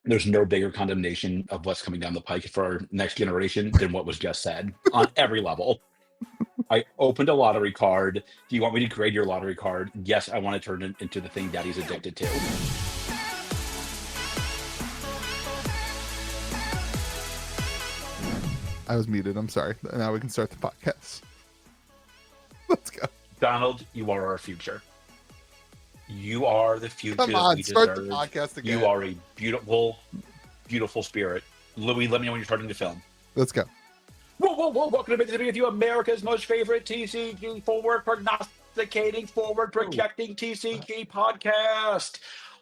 There's no bigger condemnation of what's coming down the pike for our next generation than what was just said on every level. I opened a lottery card. Do you want me to grade your lottery card? Yes, I want to turn it into the thing Daddy's addicted to. I was muted. I'm sorry. Now we can start the podcast. Let's go. Donald, you are our future. You are the future. Come on, we start deserve. the podcast again. You are a beautiful, beautiful spirit. Louis, let me know when you're starting to film. Let's go. Whoa. Welcome to Video with You, America's most favorite TCG forward prognosticating, forward projecting TCG podcast.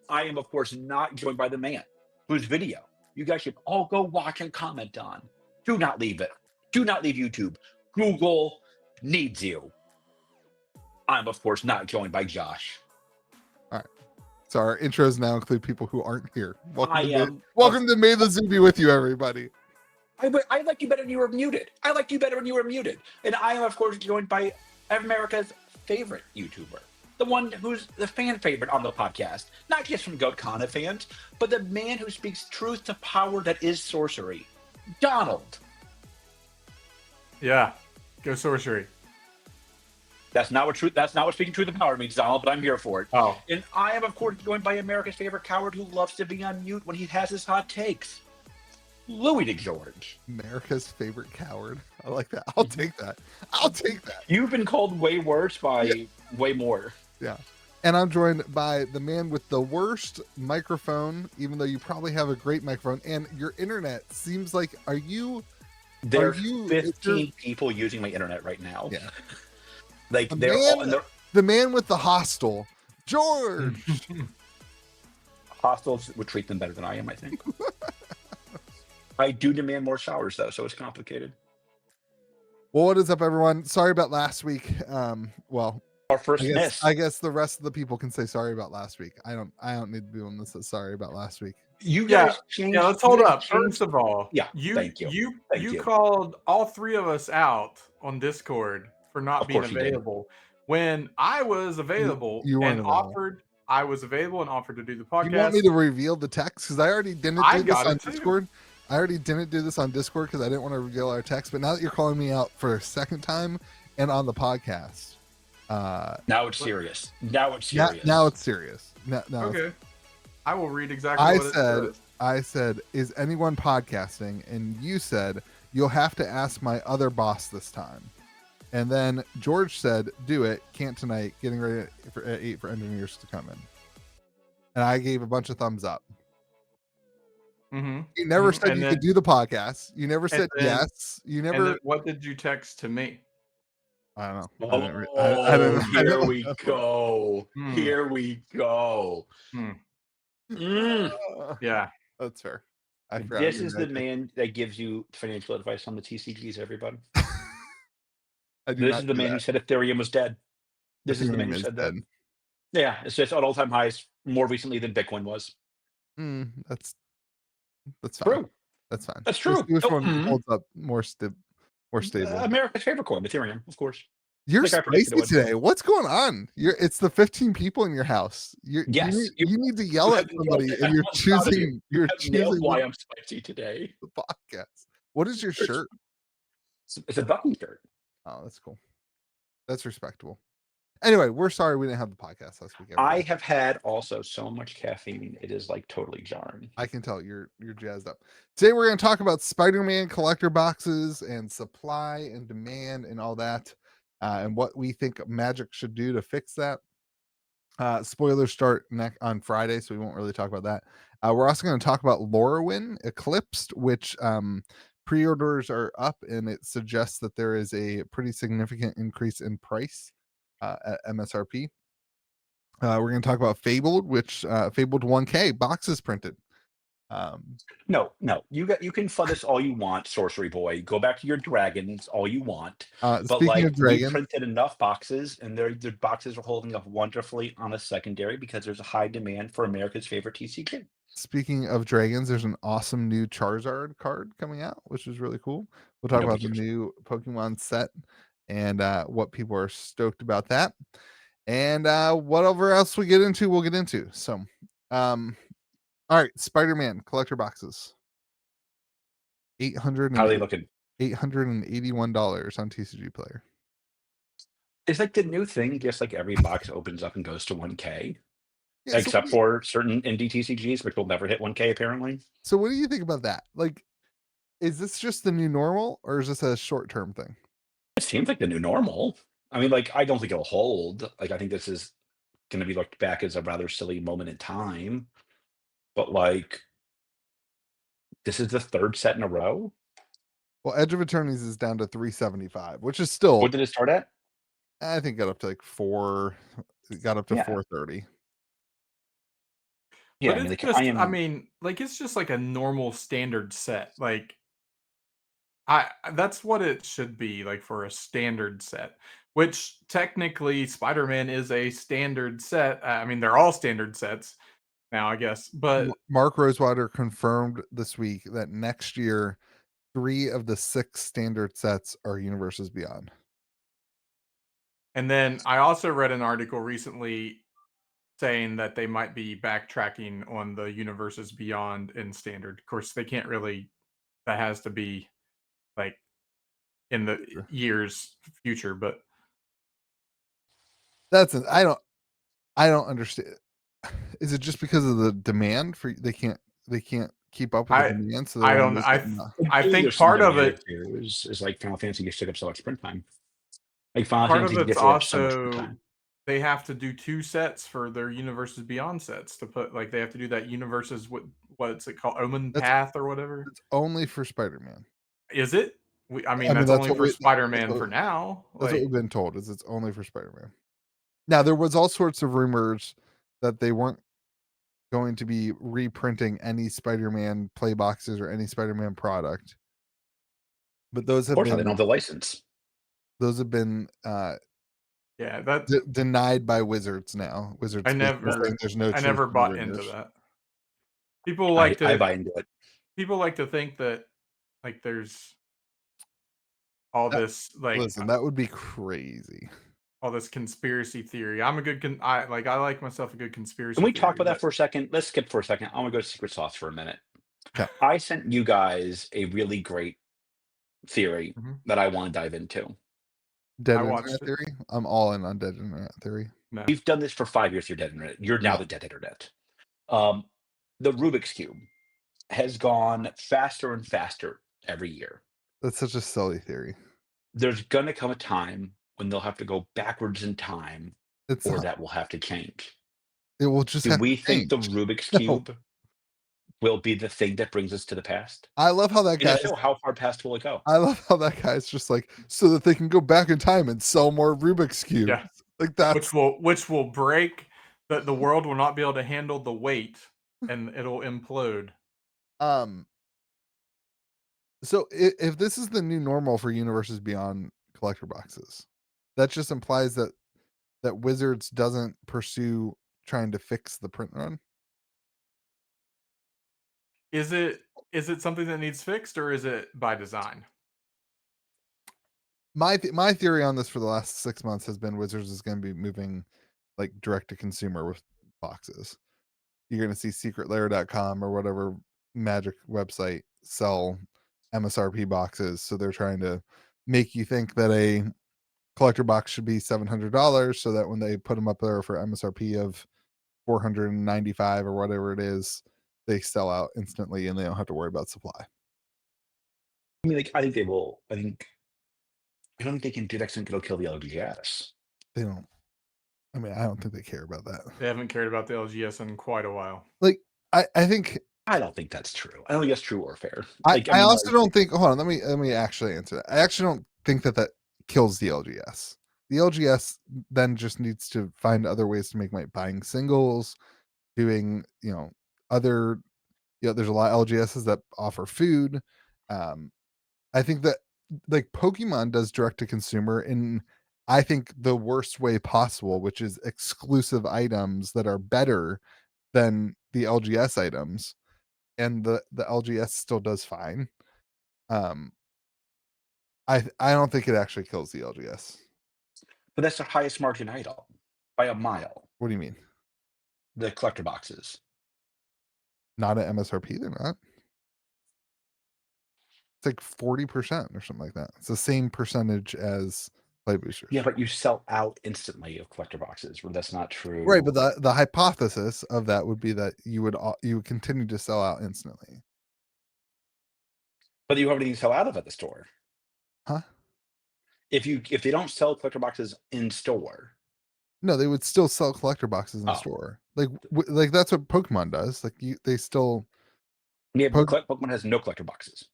I am, of course, not joined by the man whose video you guys should all go watch and comment on. Do not leave it. Do not leave YouTube. Google needs you. I'm, of course, not joined by Josh. All right. So our intros now include people who aren't here. Welcome to May the Zoo be with you, everybody. I liked you better when you were muted. I And I am, of course, joined by America's favorite YouTuber. The one who's the fan favorite on the podcast. Not just from Lorcana fans, but the man who speaks truth to power that is sorcery. Donald. Yeah. Go sorcery. That's not what speaking truth to power means, Donald, but I'm here for it. Oh. And I am, of course, joined by America's favorite coward who loves to be on mute when he has his hot takes. Louis DeGeorge. America's favorite coward. I like that. I'll take that. You've been called way worse by way more. Yeah. And I'm joined by the man with the worst microphone, even though you probably have a great microphone. And your internet seems like, There are 15 people using my internet right now. Yeah. Like the man with the hostel, George. Hostels would treat them better than I am, I think. I do demand more showers, though, so it's complicated. Well, what is up, everyone? Sorry about last week. Our first miss. I guess the rest of the people can say sorry about last week. I don't need to be one that says sorry about last week. You guys changed. Yeah, let's hold up. First of all, thank you. You called all three of us out on Discord for not being available when I was available I was available and offered to do the podcast. You want me to reveal the text? Because I already didn't do this on Discord. I already didn't do this on Discord because I didn't want to reveal our text. But now that you're calling me out for a second time and on the podcast, now it's serious. Now it's serious. Okay. I will read exactly what it says. I said, is anyone podcasting? And you said, you'll have to ask my other boss this time. And then George said, do it. Can't tonight. Getting ready at 8 for engineers to come in. And I gave a bunch of thumbs up. Mm-hmm. You never said you could do the podcast. You never said yes. You never. What did you text to me? I don't know. Here we go. Here we go. Yeah, that's fair. This is the man that gives you financial advice on the TCGs, everybody. This is the man who said Ethereum was dead. This is the man who said that. Yeah, it's just at all-time highs more recently than Bitcoin was. That's fine. True. That's fine. That's true. Which one holds up more stable? America's favorite coin, Ethereum, of course. You're spicy today. What's going on? It's the 15 people in your house. You need to yell at somebody, and you're choosing. You're choosing why I'm spicy today. The podcast. What is your shirt? It's a Bucky shirt. Oh, that's cool. That's respectable. Anyway, we're sorry we didn't have the podcast last week. I have had also so much caffeine; it is like totally jarring. I can tell you're jazzed up. Today we're going to talk about Spider-Man collector boxes and supply and demand and all that. And what we think Magic should do to fix that. Spoilers start on Friday, so we won't really talk about that. We're also going to talk about Lorwyn Eclipsed, which pre-orders are up, and it suggests that there is a pretty significant increase in price at MSRP. We're going to talk about Fabled, which Fabled 1K boxes printed. No, you can FUD this all you want, Sorcery Boy. Go back to your dragons all you want. But speaking of dragons, we printed enough boxes, and their boxes are holding up wonderfully on a secondary because there's a high demand for America's favorite TCG. Speaking of dragons, there's an awesome new Charizard card coming out, which is really cool. We'll talk about the new Pokemon set and what people are stoked about that. And whatever else we get into, we'll get into. So, all All right, Spider-Man collector boxes. How are they looking? $881 on TCG Player. It's like the new thing, just like every box opens up and goes to 1K. Yeah, except for certain indie TCGs, which will never hit 1K apparently. So what do you think about that? Like, is this just the new normal, or is this a short-term thing? It seems like the new normal. I mean, like, I don't think it'll hold. Like, I think this is going to be looked back as a rather silly moment in time. But like, this is the third set in a row. Well, Edge of Eternities is down to 375, which is still. What did it start at? I think got up to like 4. It got up to 430. Yeah, but I mean, it's like, just, I mean, like, it's just like a normal standard set. Like, that's what it should be, like, for a standard set. Which technically, Spider-Man is a standard set. I mean, they're all standard sets now, I guess. But Mark Rosewater confirmed this week that next year, 3 of the 6 standard sets are Universes Beyond. And then I also read an article recently saying that they might be backtracking on the Universes Beyond in standard. Of course, they can't really. That has to be like in the years future, but I don't understand. Is it just because of the demand for they can't keep up with the demand? So I don't. I think part of it is like Final Fantasy gets took up so much print time. Like Final part Fantasy of it's gets up so much print also time. they have to do 2 sets for their Universes Beyond sets to put, like, they have to do that Universes, what's it called, Omen Path or whatever. It's only for Spider-Man. Is it? I mean, that's only for Spider-Man for now. That's what we've been told. Is it's only for Spider-Man. Now there was all sorts of rumors that they weren't going to be reprinting any Spider-Man play boxes or any Spider-Man product, but those have Of course, been they don't have the license. Those have been denied by Wizards now. Wizards. I never bought into that. People like I buy into it. People like to think that, like, there's all this, like, listen, that would be crazy. All this conspiracy theory. I'm a good I like myself a good conspiracy. Can we talk about that for a second? Let's skip for a second. I want to go to secret sauce for a minute. Okay. I sent you guys a really great theory that I want to dive into. Dead Internet Theory? I'm all in on Dead Internet Theory. No. We've done this for 5 years through Dead Internet. You're now the Dead Internet. The Rubik's Cube has gone faster and faster every year. That's such a silly theory. There's going to come a time when they'll have to go backwards in time, or that will have to change. It will just Do we think the Rubik's Cube will be the thing that brings us to the past? I love how that guy. How far past will it go? I love how that guy's just like, so that they can go back in time and sell more Rubik's Cubes. Yeah. Like that. Which will break, that the world will not be able to handle the weight and it'll implode. So if this is the new normal for Universes Beyond collector boxes, that just implies that Wizards doesn't pursue trying to fix the print run. Is it something that needs fixed, or is it by design? My theory on this for the last 6 months has been Wizards is going to be moving like direct to consumer with boxes. You're going to see secretlair.com or whatever Magic website sell MSRP boxes, so they're trying to make you think that a collector box should be $700, so that when they put them up there for MSRP of $495 or whatever it is, they sell out instantly and they don't have to worry about supply. I mean, like, I think they will. I don't think they can do that because it'll kill the LGS. They don't. I mean, I don't think they care about that. They haven't cared about the LGS in quite a while. Like, I think. I don't think that's true. I don't think that's true or fair. I also don't think. Hold on, let me actually answer that. I actually don't think that kills the LGS. The LGS then just needs to find other ways to make money, buying singles, doing other. There's a lot of LGSs that offer food. I think that like Pokemon does direct to consumer in I think the worst way possible, which is exclusive items that are better than the LGS items, and the LGS still does fine. I don't think it actually kills the LGS. But that's the highest margin item by a mile. What do you mean? The collector boxes. Not at MSRP, they're not. It's like 40% or something like that. It's the same percentage as play boosters. Yeah, but you sell out instantly of collector boxes. Where that's not true. Right, but the hypothesis of that would be that you would continue to sell out instantly. But you have anything to sell out of at the store. Huh? If they don't sell collector boxes in store, No, they would still sell collector boxes in the store. Like that's what Pokemon does. Like they still. yeah, but Pokemon has no collector boxes.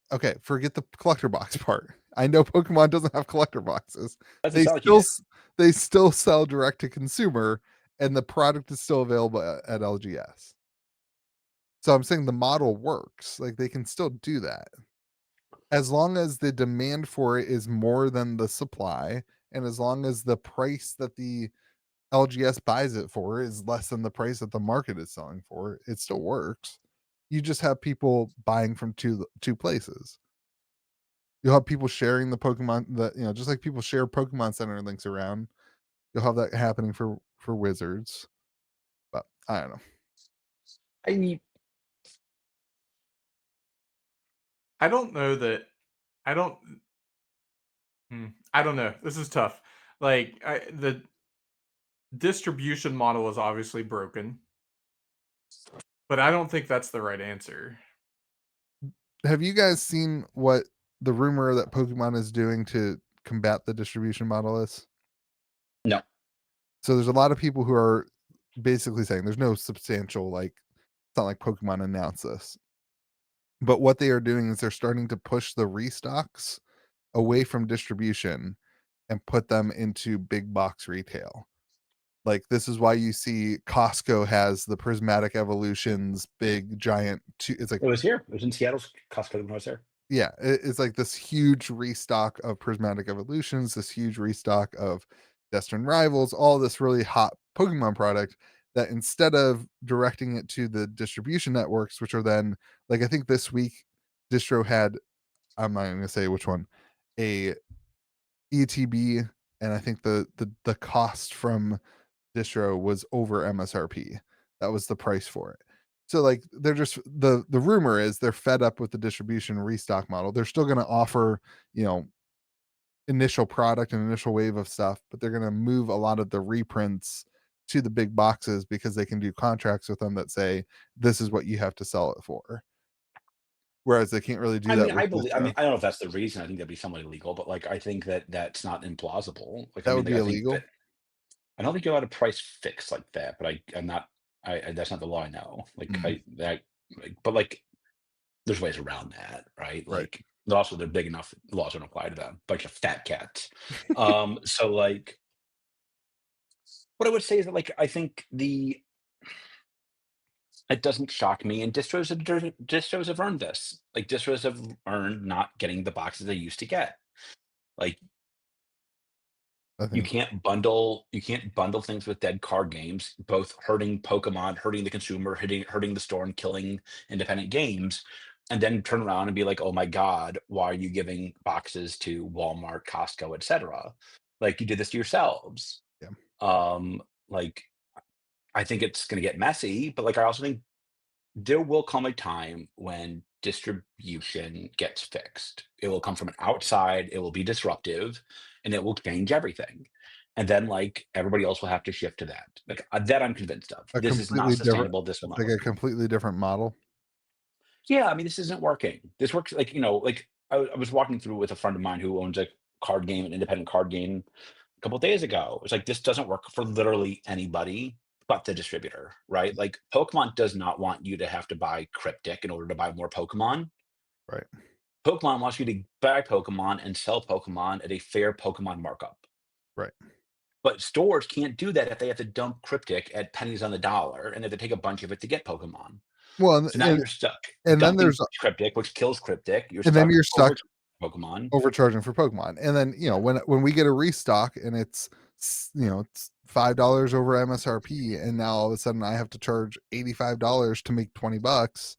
Okay, forget the collector box part. I know Pokemon doesn't have collector boxes. They still sell direct to consumer, and the product is still available at LGS. So I'm saying the model works. Like they can still do that. As long as the demand for it is more than the supply, and as long as the price that the LGS buys it for is less than the price that the market is selling for, it still works. You just have people buying from two places. You'll have people sharing the Pokemon that, just like people share Pokemon Center links around. You'll have that happening for Wizards. But I don't know. I don't know that. I don't know. This is tough. Like the distribution model is obviously broken, but I don't think that's the right answer. Have you guys seen what the rumor that Pokemon is doing to combat the distribution model is? No. So there's a lot of people who are basically saying there's no substantial, like, it's not like Pokemon announced this. But what they are doing is they're starting to push the restocks away from distribution and put them into big box retail. Like this is why you see Costco has the prismatic evolutions, big giant. It's like it was here. It was in Seattle's Costco when I was there. Yeah, it's like this huge restock of prismatic evolutions, this huge restock of Destined Rivals, all this really hot Pokemon product that instead of directing it to the distribution networks, which are then like I think this week distro had, I'm not going to say which one, a ETB, and I think the cost from distro was over MSRP. That was the price for it. So like they're just the rumor is they're fed up with the distribution restock model. They're still going to offer, initial product and initial wave of stuff, but they're going to move a lot of the reprints to the big boxes because they can do contracts with them that say this is what you have to sell it for. Whereas they can't really do that. I don't know if that's the reason. I think that'd be somewhat illegal, but like I think that's not implausible. Like that would be illegal. I don't think you're allowed to price fix like that, but I'm not. That's not the law I know. But like, there's ways around that, right? Like, also they're big enough. Laws don't apply to them. Bunch of fat cats. So like, what I would say is that like I think it doesn't shock me, and distros have earned this. Like distros have earned not getting the boxes they used to get. Like you can't bundle things with dead card games, both hurting Pokemon, hurting the consumer, hurting the store, and killing independent games, and then turn around and be like, oh my God, why are you giving boxes to Walmart, Costco, etc.? Like you did this to yourselves. Yeah. Like I think it's gonna get messy, but like I also think there will come a time when distribution gets fixed. It will come from an outside, it will be disruptive, and it will change everything. And then like everybody else will have to shift to that. Like that I'm convinced of. This is not sustainable. This will not like work. a completely different model. Yeah, I mean, this isn't working. This works like, like I was walking through with a friend of mine who owns a card game, an independent card game a couple of days ago. It's like this doesn't work for literally anybody but the distributor, right? Like Pokemon does not want you to have to buy Cryptic in order to buy more Pokemon. Right. Pokemon wants you to buy Pokemon and sell Pokemon at a fair Pokemon markup. Right. But stores can't do that if they have to dump Cryptic at pennies on the dollar and they have to take a bunch of it to get Pokemon. Well, so now you're stuck. And then there's Cryptic, which kills Cryptic. Then you're stuck Pokemon overcharging for Pokemon. And then when we get a restock and it's it's $5 over MSRP, and now all of a sudden I have to charge $85 to make $20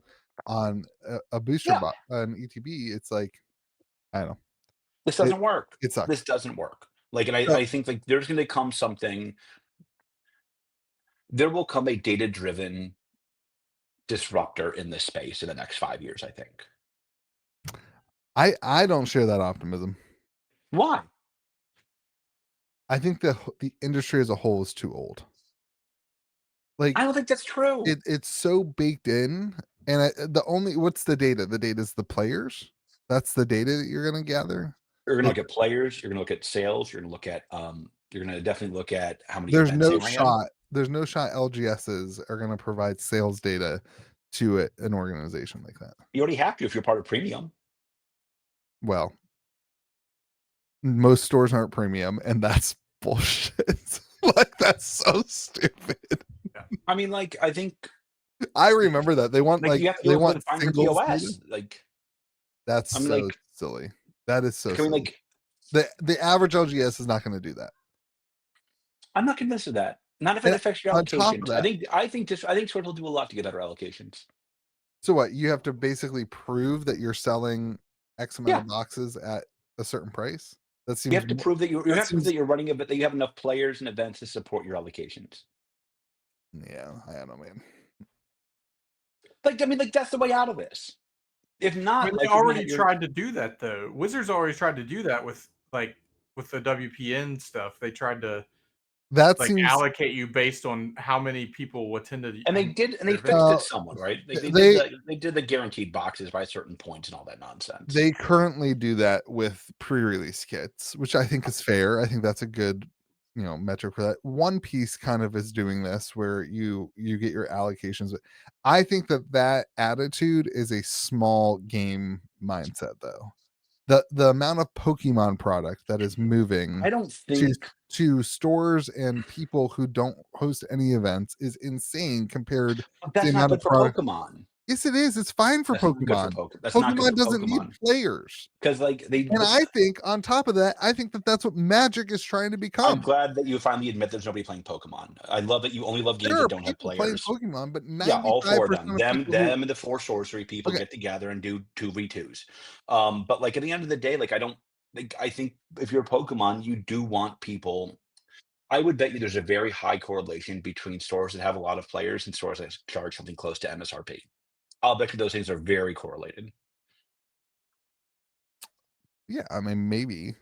on a booster box, an ETB. It's like, I don't know. This doesn't work. It sucks. This doesn't work. Like, and I think like there's going to come something. There will come a data-driven disruptor in this space in the next 5 years, I think. I don't share that optimism. Why? I think the industry as a whole is too old. Like, I don't think that's true. it's so baked in, and what's the data? The data is the players. That's the data that you're going to gather. You're going to Like, look at players. You're going to look at sales. You're going to look at you're going to definitely look at how many there's events no they ran. shot. There's no shot LGSs are going to provide sales data to an organization like that. You already have to if you're part of premium. Well, most stores aren't premium, and that's bullshit. Like, that's so stupid. I mean, like, I think I remember that they want like you have to they go want and find your singles POS. data. Like, That's I mean, so like, silly. That is so I mean, silly. like, The average LGS is not going to do that. I'm not convinced of that. Not if it And affects your on top of allocations. that, I think Sword will do a lot to get better allocations. so what? You have to basically prove that you're selling X amount Yeah. of boxes at a certain price. That seems You have to prove that you have to prove that you're running that you have enough players and events to support your allocations. Yeah, I don't know, man. Like, I mean, like that's the way out of this. If not, I mean, like they already tried to do that though. Wizards always tried to do that with the WPN stuff. They tried to allocate you based on how many people attended. And they fixed it somewhat, right? They did the guaranteed boxes by certain points and all that nonsense. They currently do that with pre-release kits, which I think is fair. I think that's a good, metric for that. One Piece kind of is doing this where you get your allocations. I think that attitude is a small game mindset, though. The amount of Pokemon product that is moving I don't think to stores and people who don't host any events is insane compared to that's the not amount good of for product. Pokemon. Yes, it is. It's fine for That's not good for Pokemon. That's not good Pokemon for doesn't need Pokemon. players. Because like And I think on top of that, I think that's what Magic is trying to I'm become. glad that you finally admit there's nobody playing Pokemon. I love that you only love games There are that don't have people playing players. Pokemon, but Yeah, all four of 95% them. of people who- Them and the four sorcery people Okay. get together and do 2v2s. But like at the end of the day, like I think if you're Pokemon, you do want people. I would bet you there's a very high correlation between stores that have a lot of players and stores that charge something close to MSRP. I'll bet you those things are very correlated. Yeah, I mean, maybe.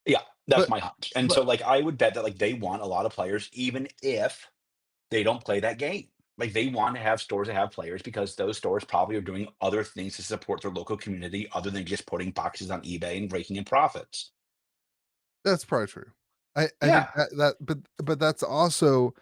Yeah, that's But- my hunch. And so like I would bet that like they want a lot of players, even if they don't play that game. Like they want to have stores that have players because those stores probably are doing other things to support their local community other than just putting boxes on eBay and raking in profits. That's probably true. I Yeah. think but that's also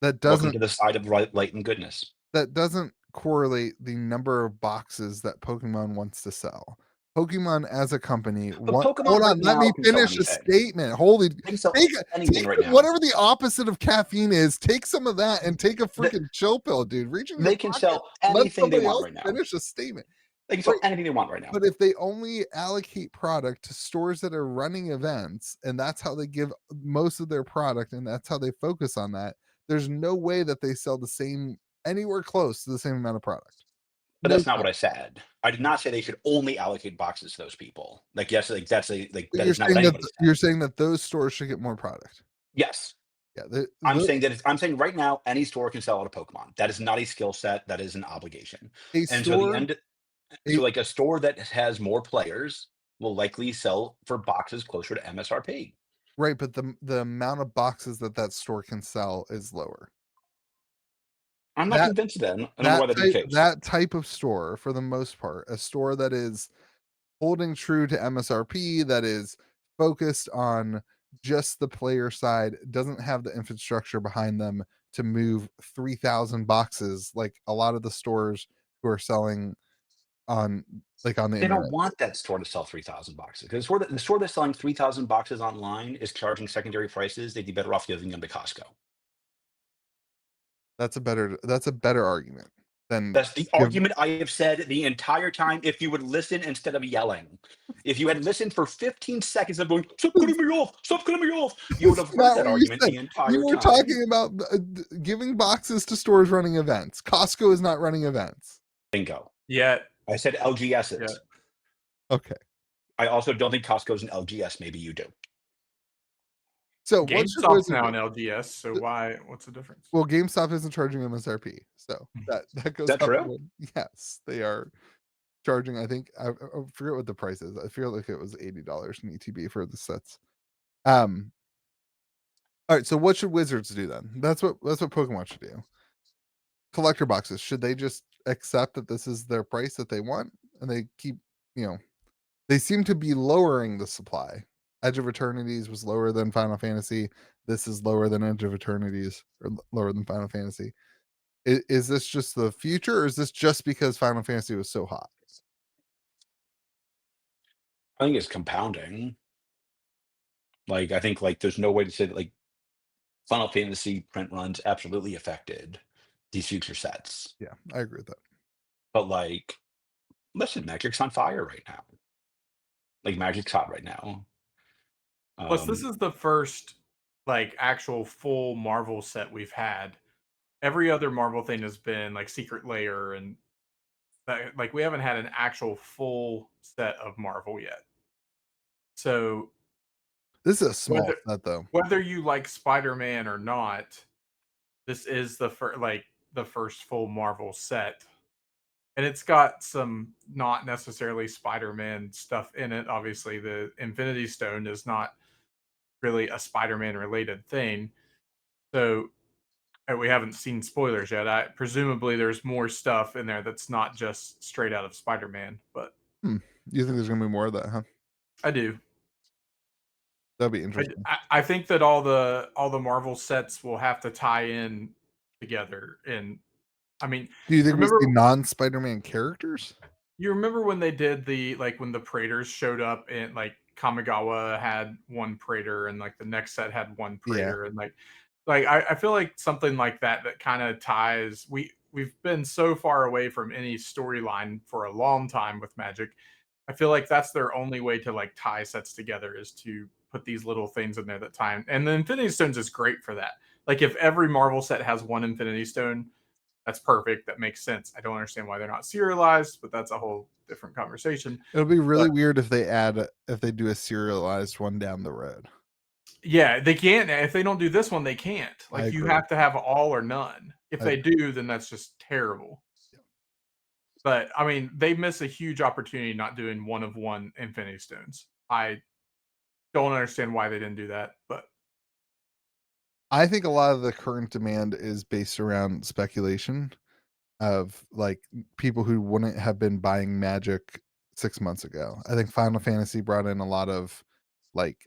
that Welcome doesn't to the side of light and goodness. that doesn't correlate the number of boxes that Pokemon wants to sell. Pokemon as a company, Pokemon hold right on, let now me can sell finish a anything. statement. Holy, They can sell take anything right now. whatever the opposite of caffeine is. Take some of that and take a freaking chill pill, dude. Reach in your They can pocket. sell Let anything they somebody want else right now. finish a statement. They can sell anything they want right now. But if they only allocate product to stores that are running events, and that's how they give most of their product, and that's how they focus on that, there's no way that they sell the same anywhere close to the same amount of product. But that's not what I said. I did not say they should only allocate boxes to those people. Like, yes, like that's that is not what anybody said. You're saying that those stores should get more product. Yes. Yeah. I'm saying right now, any store can sell out a Pokemon. That is not a skill set. That is an obligation. So like a store that has more players will likely sell for boxes closer to MSRP. Right, but the amount of boxes that store can sell is lower. I'm not convinced then. I don't know why that'd be the case. That type of store, for the most part, a store that is holding true to MSRP, that is focused on just the player side, doesn't have the infrastructure behind them to move 3,000 boxes like a lot of the stores who are selling on the They internet. don't want that store to sell 3,000 boxes because the store that's selling 3,000 boxes online is charging secondary prices. They'd be better off giving them to Costco. That's a better argument than that's the argument I have said the entire time. If you would listen instead of yelling, if you had listened for 15 seconds of going, stop cutting me off, you would have heard that argument the entire time. You were talking about giving boxes to stores running events. Costco is not running events. Bingo. Yeah. I said LGSs. Yeah. Okay. I also don't think Costco is an LGS. Maybe you do. So what should GameStop's Wizards now do? an LGS, so what's the difference? Well, GameStop isn't charging MSRP, so that goes that up. true? Yes, they are charging. I think I forget what the price is. I feel like it was $80 in ETB for the sets. All right. So what should Wizards do then? That's what Pokemon should do. Collector boxes, should they just accept that this is their price that they want, and they keep, they seem to be lowering the supply. Edge of Eternities was lower than Final Fantasy. This is lower than Edge of Eternities, or lower than Final Fantasy. Is this just the future, or is this just because Final Fantasy was so hot? I think it's compounding. Like, I think like there's no way to say that like Final Fantasy print runs absolutely affected these future sets. Yeah, I agree with that. But like, listen, Magic's on fire right now. Like Magic's hot right now. Plus, this is the first like actual full Marvel set we've had. Every other Marvel thing has been like Secret Lair, and like we haven't had an actual full set of Marvel yet. So this is a small set, though. Whether you like Spider-Man or not, this is the first full Marvel set. And it's got some not necessarily Spider-Man stuff in it. Obviously, the Infinity Stone is not really a Spider-Man related thing. So we haven't seen spoilers yet. Presumably there's more stuff in there that's not just straight out of Spider-Man, but you think there's gonna be more of that, huh? I do. That'd be interesting. I think that all the Marvel sets will have to tie in together. And I mean, do you think we see non-Spider-Man characters? You remember when they did when the Praetors showed up, and like Kamigawa had one Praetor, and like the next set had one Praetor, and I feel like something like that kind of ties. We've been so far away from any storyline for a long time with Magic. I feel like that's their only way to like tie sets together, is to put these little things in there that tie. And the Infinity Stones is great for that. Like if every Marvel set has one Infinity Stone, that's perfect. That makes sense. I don't understand why they're not serialized, but that's a whole different conversation. It'll be really weird if they do a serialized one down the road. Yeah, they can't. If they don't do this one, they can't. Like you have to have all or none. If they do, then that's just terrible. Yeah. But I mean, they miss a huge opportunity not doing one of one Infinity Stones. I don't understand why they didn't do that, but I think a lot of the current demand is based around speculation of like people who wouldn't have been buying Magic 6 months ago. I think Final Fantasy brought in a lot of like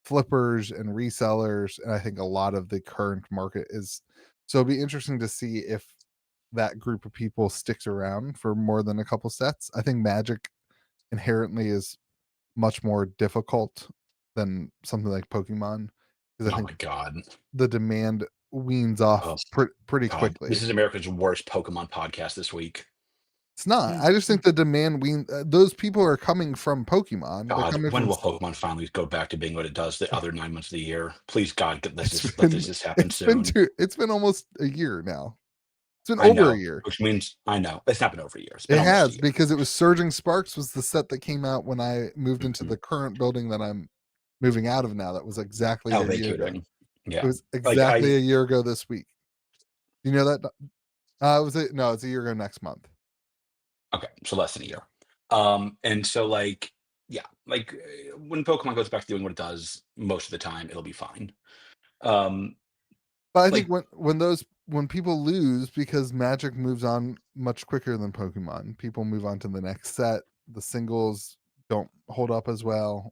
flippers and resellers, and I think a lot of the current market is. So it'll be interesting to see if that group of people sticks around for more than a couple sets. I think Magic inherently is much more difficult than something like Pokemon, because I think my God, the demand weans off pretty quickly. This is America's worst Pokemon podcast this week. It's not. I just think the demand those people are coming from Pokemon. God, when will Pokemon finally go back to being what it does the other 9 months of the year? Please, God, let this happen soon. It's been almost a year now. It's been over a year. Which means I know it's not been over a year. It has, because it was Surging Sparks was the set that came out when I moved into the current building that I'm moving out of now. That was exactly a year ago. Yeah, it was exactly a year ago this week. You know that? It's a year ago next month. Okay, so less than a year. And so like when Pokemon goes back to doing what it does most of the time, it'll be fine. But I think when people lose, because Magic moves on much quicker than Pokemon, people move on to the next set. The singles don't hold up as well.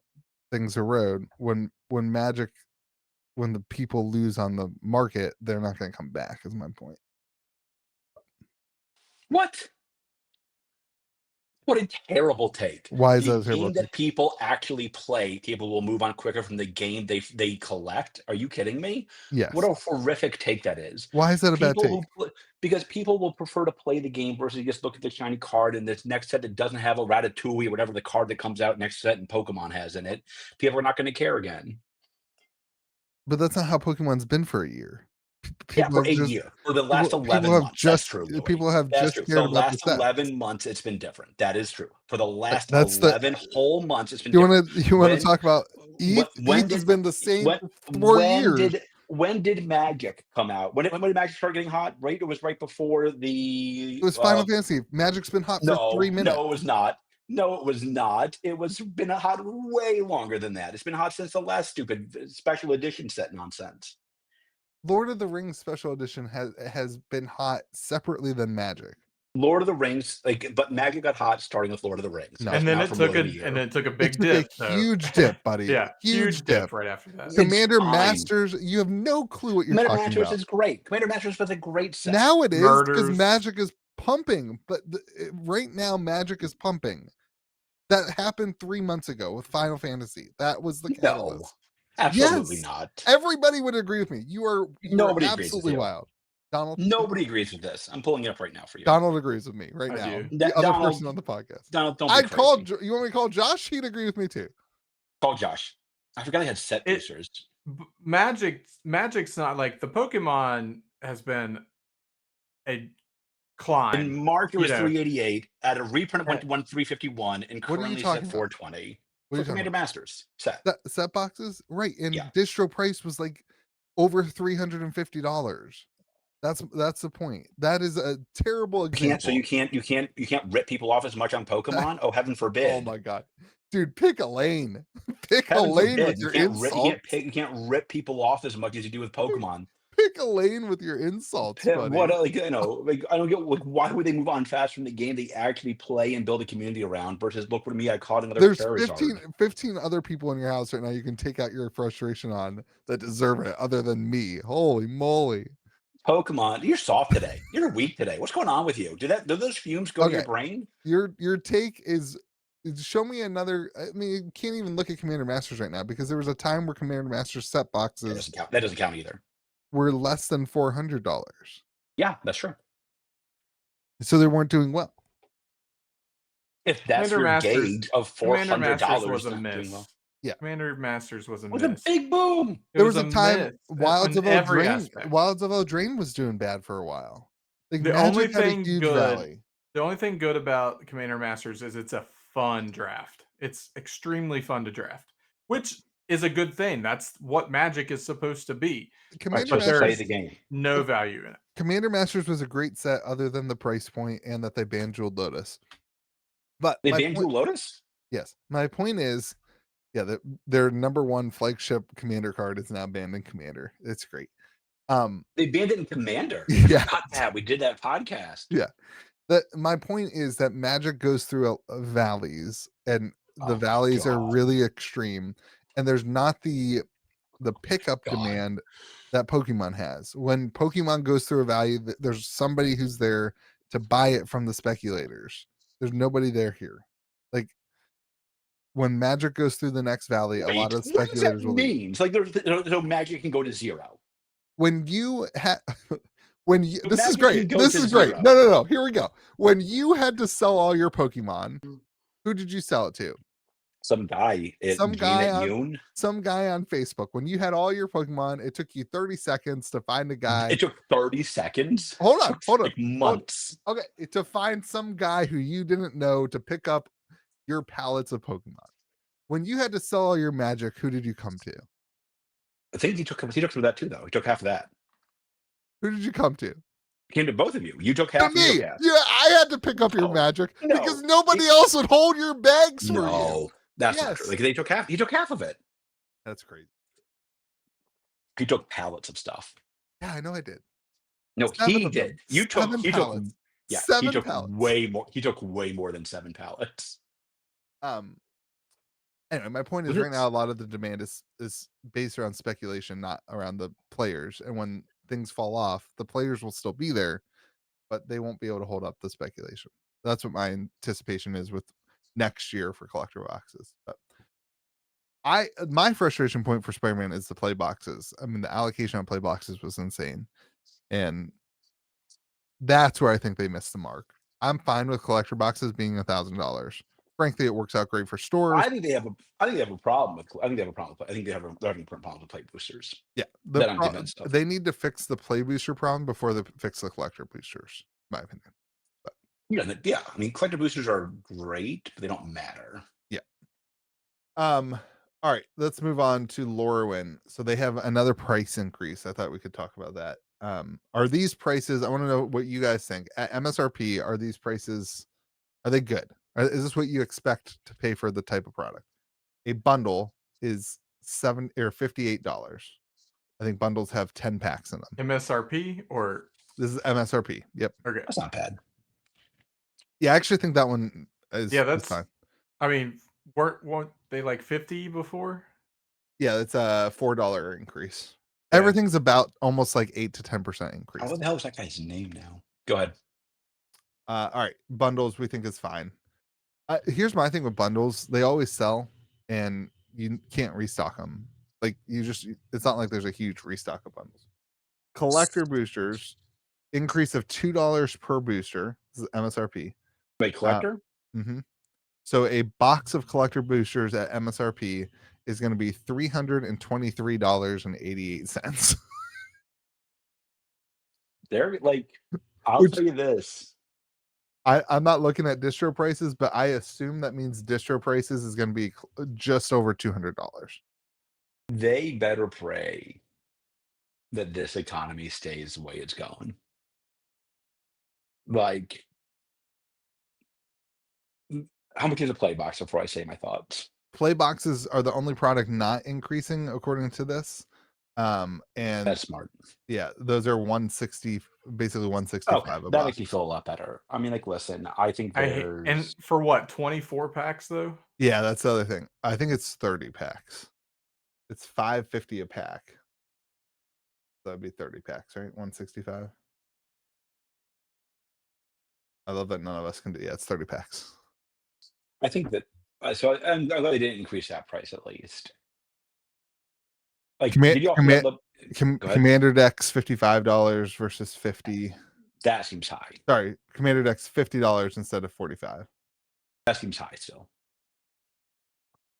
Things erode. When the people lose on the market, they're not going to come back, is my point. What a terrible take. Why is the that a terrible game that people actually play, people will move on quicker from the game they collect? Are you kidding me? Yes. What a horrific take that is. Why is that a bad take? Because people will prefer to play the game versus just look at the shiny card in this next set that doesn't have a Ratatouille or whatever the card that comes out next set and Pokemon has in it. People are not going to care again. But that's not how Pokemon's been for a year. For a year. For the last 11 months. That's true. People have just cared for the about last the 11 months, it's been different. That is true. For the last 11 whole months, it's been you different. You want to talk about ETH has been the same for 4 years. When did Magic come out? When did Magic start getting hot? Right, it was right before the. It was Final Fantasy. Magic's been hot for 3 minutes. No, it was not. No, it was not. It was been hot way longer than that. It's been hot since the last stupid special edition set nonsense. Lord of the Rings special edition has been hot separately than Magic. Lord of the Rings, but Magic got hot starting with Lord of the Rings. No. And then it took a big dip. A huge dip, buddy. Yeah, huge dip right after that. Commander Masters, you have no clue what you're talking about. Commander Masters is great. Commander Masters was a great set. Now it is because Magic is pumping, but right now Magic is pumping. That happened 3 months ago with Final Fantasy. That was the catalyst. No, absolutely not. Everybody would agree with me. You are absolutely wild. Donald, nobody agrees with this. I'm pulling it up right now for you. Donald agrees with me right now. The other person on the podcast. Donald, don't I'd call. You want me to call Josh? He'd agree with me too. Call Josh. I forgot I had set boosters. Magic's not like the Pokemon has been a climb. In March it was 388. At a reprint it went to 351, and currently set 420. For Commander Masters set. Set boxes, right? And distro price was like over $350. That's the point. That is a terrible example. You can't rip people off as much on Pokemon. Oh, heaven forbid! Oh my god, dude, pick a lane. Pick a lane with your insults. You can't rip people off as much as you do with Pokemon. Pick a lane with your insults, buddy. What I don't get why would they move on fast from the game they actually play and build a community around versus look for me, I caught another. There's 15 other people in your house right now you can take out your frustration on that deserve it other than me. Holy moly. Pokemon, you're soft today. You're weak today. What's going on with you? Do those fumes go to your brain? Your take is show me another. I mean, you can't even look at Commander Masters right now because there was a time where Commander Masters set boxes that doesn't count either. Were less than $400. Yeah, that's true. So they weren't doing well. If that's your gauge of $400 was a miss. Well. Yeah, Commander Masters was a miss. It was a big boom. There was a time Wilds of Eldraine was doing bad for a while. Like the only thing good about Commander Masters is it's a fun draft. It's extremely fun to draft, which is a good thing. That's what Magic is supposed to be. But there's no value in it. Commander Masters was a great set other than the price point and that they banned Jeweled Lotus. But they banned Jeweled Lotus? Yes. My point is, their number one flagship Commander card is now banned in Commander. It's great. They banned it in Commander. Yeah. We did that podcast. Yeah. My point is that Magic goes through valleys, and the valleys are really extreme. And there's not the pickup demand that Pokemon has. When Pokemon goes through a valley, there's somebody who's there to buy it from the speculators. There's nobody there here. Like when Magic goes through the next valley, a lot of speculators will leave. Like there's no Magic can go to zero. When you had this is great. This is great. No. Here we go. When you had to sell all your Pokemon, who did you sell it to? Some guy on Facebook. When you had all your Pokemon, it took you 30 seconds to find a guy. It took 30 seconds. Hold on. Like months. Okay, to find some guy who you didn't know to pick up your pallets of Pokemon. When you had to sell all your Magic, who did you come to? I think he took some of that too, though. He took half of that. Who did you come to? He came to both of you. You took half. Me. Yeah, I had to pick up your Magic because nobody else would hold your bags for you. No. That's not true. Like he took half of it. That's crazy. He took pallets of stuff. Yeah, I know I did. No, he did. He took pallets. Way more. He took way more than 7 pallets. Anyway, my point is right now a lot of the demand is based around speculation, not around the players. And when things fall off, the players will still be there, but they won't be able to hold up the speculation. That's what my anticipation is with next year for collector boxes. But my frustration point for Spider-Man is the play boxes. I mean, the allocation on play boxes was insane, and that's where I think they missed the mark. I'm fine with collector boxes being $1,000. Frankly, it works out great for stores. I think they have a problem with. I think they have a problem with play boosters. Yeah, they need to fix the play booster problem before they fix the collector boosters. In my opinion. Yeah. I mean, collector boosters are great, but they don't matter. Yeah. All right, let's move on to Lorwyn. So they have another price increase. I thought we could talk about that. Are these prices? I want to know what you guys think. At MSRP, are these prices? Are they good? Is this what you expect to pay for the type of product? A bundle is $58. I think bundles have 10 packs in them. MSRP or This is MSRP. Yep. okay. That's not bad. Yeah, I actually think that one is that's fine. I mean, weren't they like 50 before? Yeah, it's a $4 increase. Yeah. Everything's about almost like 8 to 10% increase. What the hell is that guy's name now? Go ahead. All right, bundles we think is fine. Here's my thing with bundles: they always sell, and you can't restock them. Like it's not like there's a huge restock of bundles. Collector boosters increase of $2 per booster. This is MSRP. Wait, collector? Mm-hmm. So a box of collector boosters at MSRP is going to be $323.88. They're like, I'll Which- tell you this. I'm not looking at distro prices, but I assume that means distro prices is going to be just over $200. They better pray that this economy stays the way it's going. Like, how much is a play box before I say my thoughts? Play boxes are the only product not increasing according to this. And That's smart. yeah, those are 160, basically 165 Okay, a that box. makes me feel a lot better. I mean, like, listen, I think there's And for what, 24 packs though? Yeah, that's the other thing. I think it's 30 packs. It's $5.50 a pack. So that'd be 30 packs, right? 165. I love that none of us can do. Yeah, it's 30 packs. I think that so I'm glad they didn't increase that price at least. Like, did you offer that Go ahead. Commander decks $55 versus 50. That seems high. Sorry, Commander decks $50 instead of 45. That seems high still.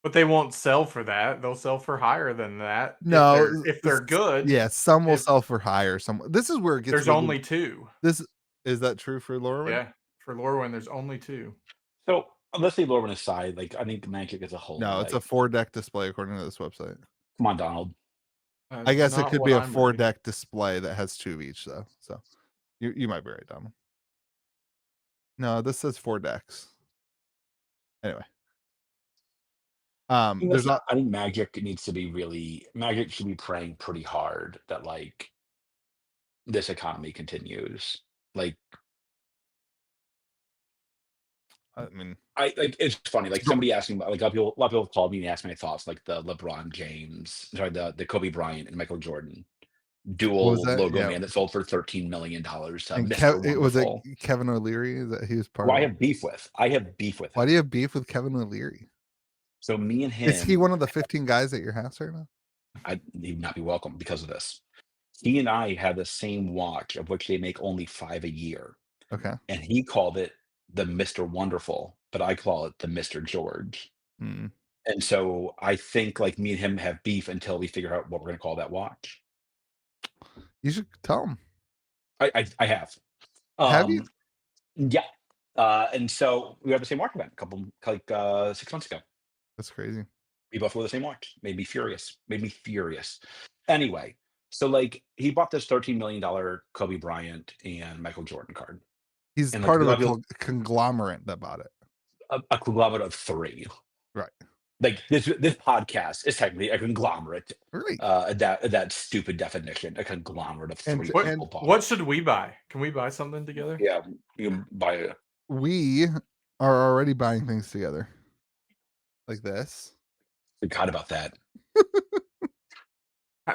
But they won't sell for that. They'll sell for higher than that. No, if they're good. Yeah, some will sell for higher. Some. This is where it gets. There's only 2. This is that true for Lorwyn? Yeah, for Lorwyn, there's only 2. So let's leave Lorwyn aside. Like, I think Magic as a whole. No, it's a 4-deck display according to this website. Come on, Donald. I guess it could be a 4-deck display that has 2 of each, though. So you might be right, Donald. No, this says 4 decks. Anyway, there's not. I think Magic should be praying pretty hard that like this economy continues. Like, I mean, it's funny. Like, somebody asking about, like, a lot of people called me and asked my thoughts, like the LeBron James, sorry, the Kobe Bryant and Michael Jordan dual logo man that sold for $13 million to Mr. Was it Kevin O'Leary that he was part of? I have beef with. Why do you have beef with Kevin O'Leary? So me and him. Is he one of the 15 guys at your house right now? He would not be welcome because of this. He and I had the same watch, of which they make only 5 a year. Okay. And he called it the Mr. Wonderful, but I call it the Mr. George. Mm. And so I think like me and him have beef until we figure out what we're going to call that watch. You should tell him. I have. Have you? Yeah. And so we had the same watch event 6 months ago. That's crazy. We both wore the same watch. Made me furious. Anyway, so like he bought this $13 million Kobe Bryant and Michael Jordan card. He's part of a conglomerate that bought it. A conglomerate of 3. Right. Like this podcast is technically a conglomerate. Really? That stupid definition, a conglomerate of 3 people. What should we buy? Can we buy something together? Yeah, you can buy it. We are already buying things together. Like this. Forgot about that.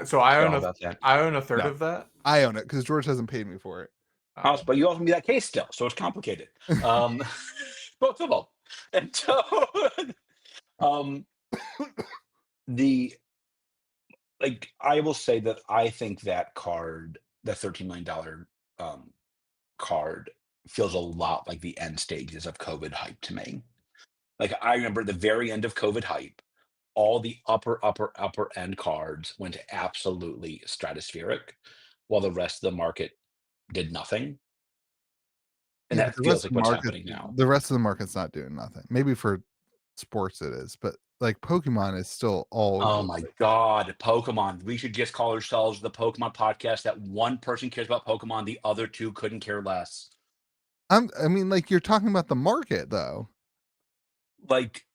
So I own a third of that. I own it because George hasn't paid me for it. But you also me that case still, so it's complicated. Both of them. And so I will say that I think that card, that $13 million card, feels a lot like the end stages of COVID hype to me. Like, I remember the very end of COVID hype, all the upper end cards went absolutely stratospheric, while the rest of the market did nothing. And that feels like what's happening now. The rest of the market's not doing nothing. Maybe for sports it is, but like Pokemon is still all over Oh the my place. God, Pokemon. We should just call ourselves the Pokemon podcast. That one person cares about Pokemon, the other two couldn't care less. I mean, like you're talking about the market though. Like,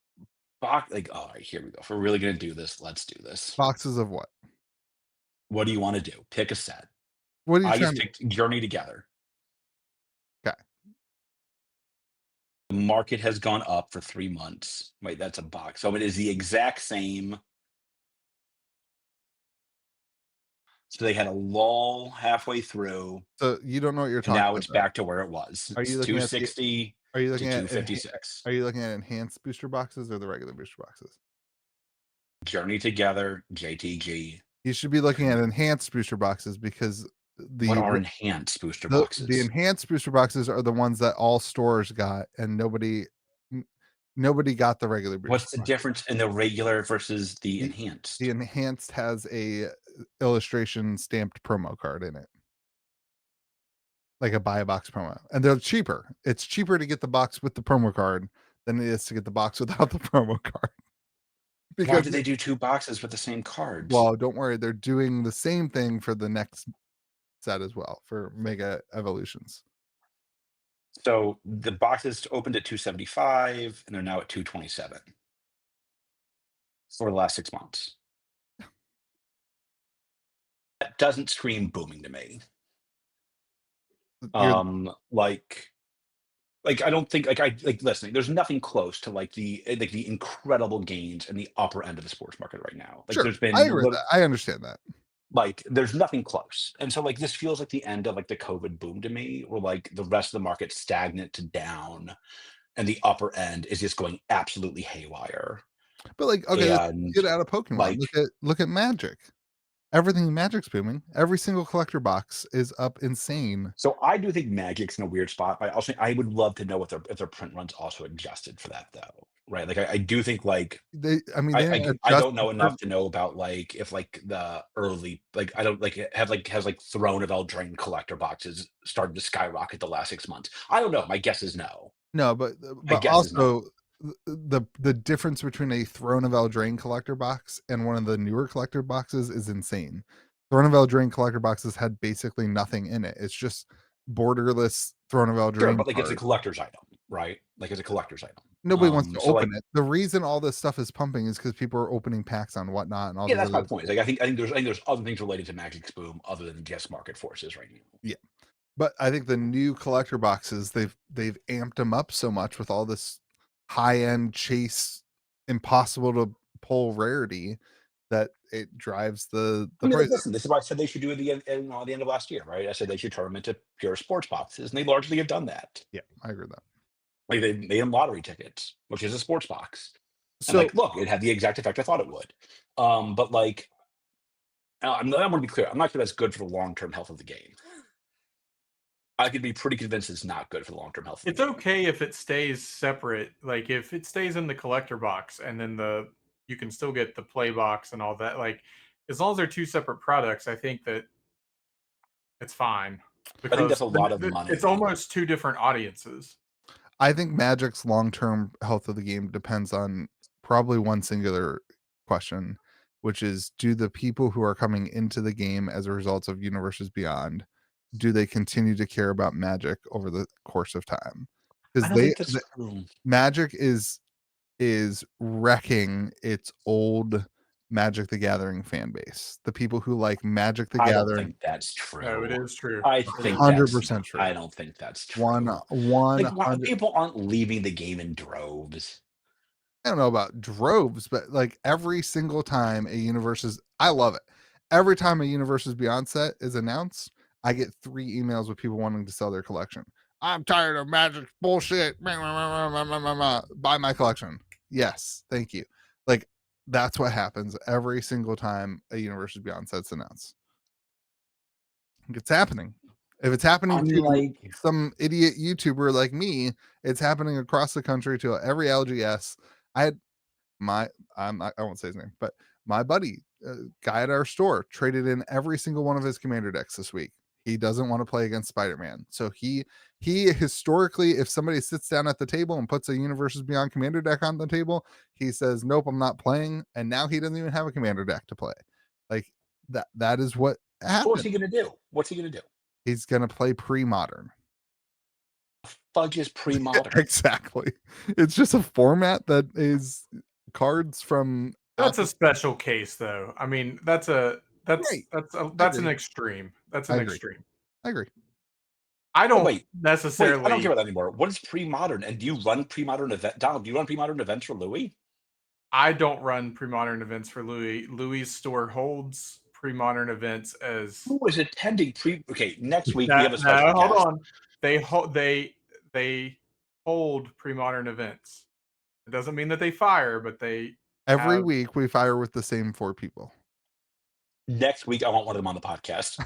all right, here we go. If we're really gonna do this, let's do this. Boxes of what? What do you want to do? Pick a set. What are you I trying just to? picked Journey Together. Okay. The market has gone up for 3 months. Wait, that's a box. So it is the exact same. So they had a lull halfway through, So you don't know what you're and talking now about it's though. back to where it was. Are you It's looking at the? 260 Are you to looking at? 256. Are you looking at enhanced booster boxes or the regular booster boxes? Journey Together, JTG. You should be looking at enhanced booster boxes because What the are enhanced booster the boxes? enhanced booster boxes are the ones that all stores got, and nobody got the regular booster What's the box. difference in the regular versus the The enhanced? the enhanced has a illustration stamped promo card in it, like a buy a box promo, and they're cheaper. It's cheaper to get the box with the promo card than it is to get the box without the promo card. Why Because do they do 2 boxes with the same cards? well, don't worry, they're doing the same thing for the next set as well for Mega Evolutions. So the boxes opened at 275 and they're now at 227 for the last 6 months. That doesn't scream booming to me. You're Like I don't think like listening, there's nothing close to like the incredible gains in the upper end of the sports market right now. Like sure. there's I been agree with that. I understand that. like there's nothing close. And so like this feels like the end of like the COVID boom to me, where like the rest of the market's stagnant to down and the upper end is just going absolutely haywire. But like, okay, let's And get out of Pokemon. like Look at Magic. Everything in Magic's booming. Every single collector box is up insane. so I do think Magic's in a weird spot. I also I would love to know what their if their print runs also adjusted for that though. Right. Like I do think like I mean, they didn't I adjust don't the know enough print. to know about like if like the early like I don't like have like has like Throne of Eldraine collector boxes started to skyrocket the last 6 months. I don't know. My guess is no. No, My but guess is no. also the difference between a Throne of Eldraine collector box and one of the newer collector boxes is insane. Throne of Eldraine collector boxes had basically nothing in it. It's just borderless Throne of Sure, Eldraine but like it's a cards. collector's item, right? Like it's a collector's item. Nobody wants to So open like it. The reason all this stuff is pumping is because people are opening packs on Whatnot and all yeah, these that's my other. point. Like I think there's other things related to Magic's boom other than just market forces right now. Yeah. But I think the new collector boxes, they've amped them up so much with all this high end chase, impossible to pull rarity that it drives I the mean, like, price up. listen, this is why I said they should do it the end of last year, right? I said they should turn them into pure sports boxes, and they largely have done that. Yeah, I agree with that. Like they made them lottery tickets, which is a sports box. And So like, look, it had the exact effect I thought it would. But like, I want to be clear. I'm not sure that's good for the long term health of the game. I could be pretty convinced it's not good for the long term health of It's the game. okay if it stays separate. Like if it stays in the collector box and then you can still get the play box and all that. Like as long as they're two separate products, I think that it's fine I think that's because a lot of it's money. almost two different audiences. I think Magic's long term health of the game depends on probably one singular question, which is do the people who are coming into the game as a result of Universes Beyond, do they continue to care about Magic over the course of time? I Because don't think that's true. Magic is wrecking its old Magic the Gathering fan base. The people who like Magic the I don't Gathering, think that's No, it true. is true. I It think is. that's 100% true. I don't think that's One true. one Like hundred. people aren't leaving the game in droves. I don't know about droves, but like every single time a universe I love it. Every time a Universes Beyond set is announced, I get 3 emails with people wanting to sell their collection. I'm tired of Magic bullshit. Buy my collection. Yes, thank you. Like that's what happens every single time a Universes Beyond set's announced. It's happening. If it's happening I mean, to like some idiot YouTuber like me, it's happening across the country to every LGS. I had my I won't say his name, but my buddy, guy at our store, traded in every single one of his commander decks this week. He doesn't want to play against Spider-Man. So he historically, if somebody sits down at the table and puts a Universes Beyond Commander deck on the table, he says, nope, I'm not playing. And now he doesn't even have a Commander deck to play. Like that is what happened. So what's he gonna do? What's he gonna do? He's gonna play pre-modern. Fudge is pre-modern. Exactly. It's just a format that is cards from. That's a special case, though. I mean, that's an extreme. That's an extreme. I agree. I don't necessarily. I don't care about that anymore. What is pre-modern? And do you run pre-modern event? Donald, do you run pre-modern events for Louis? I don't run pre-modern events for Louis. Louis' store holds pre-modern events as. Who is attending Okay, next week we have a special. Hold on. They hold pre-modern events. It doesn't mean that they fire, but they. Every week we fire with the same 4 people. Next week I want one of them on the podcast.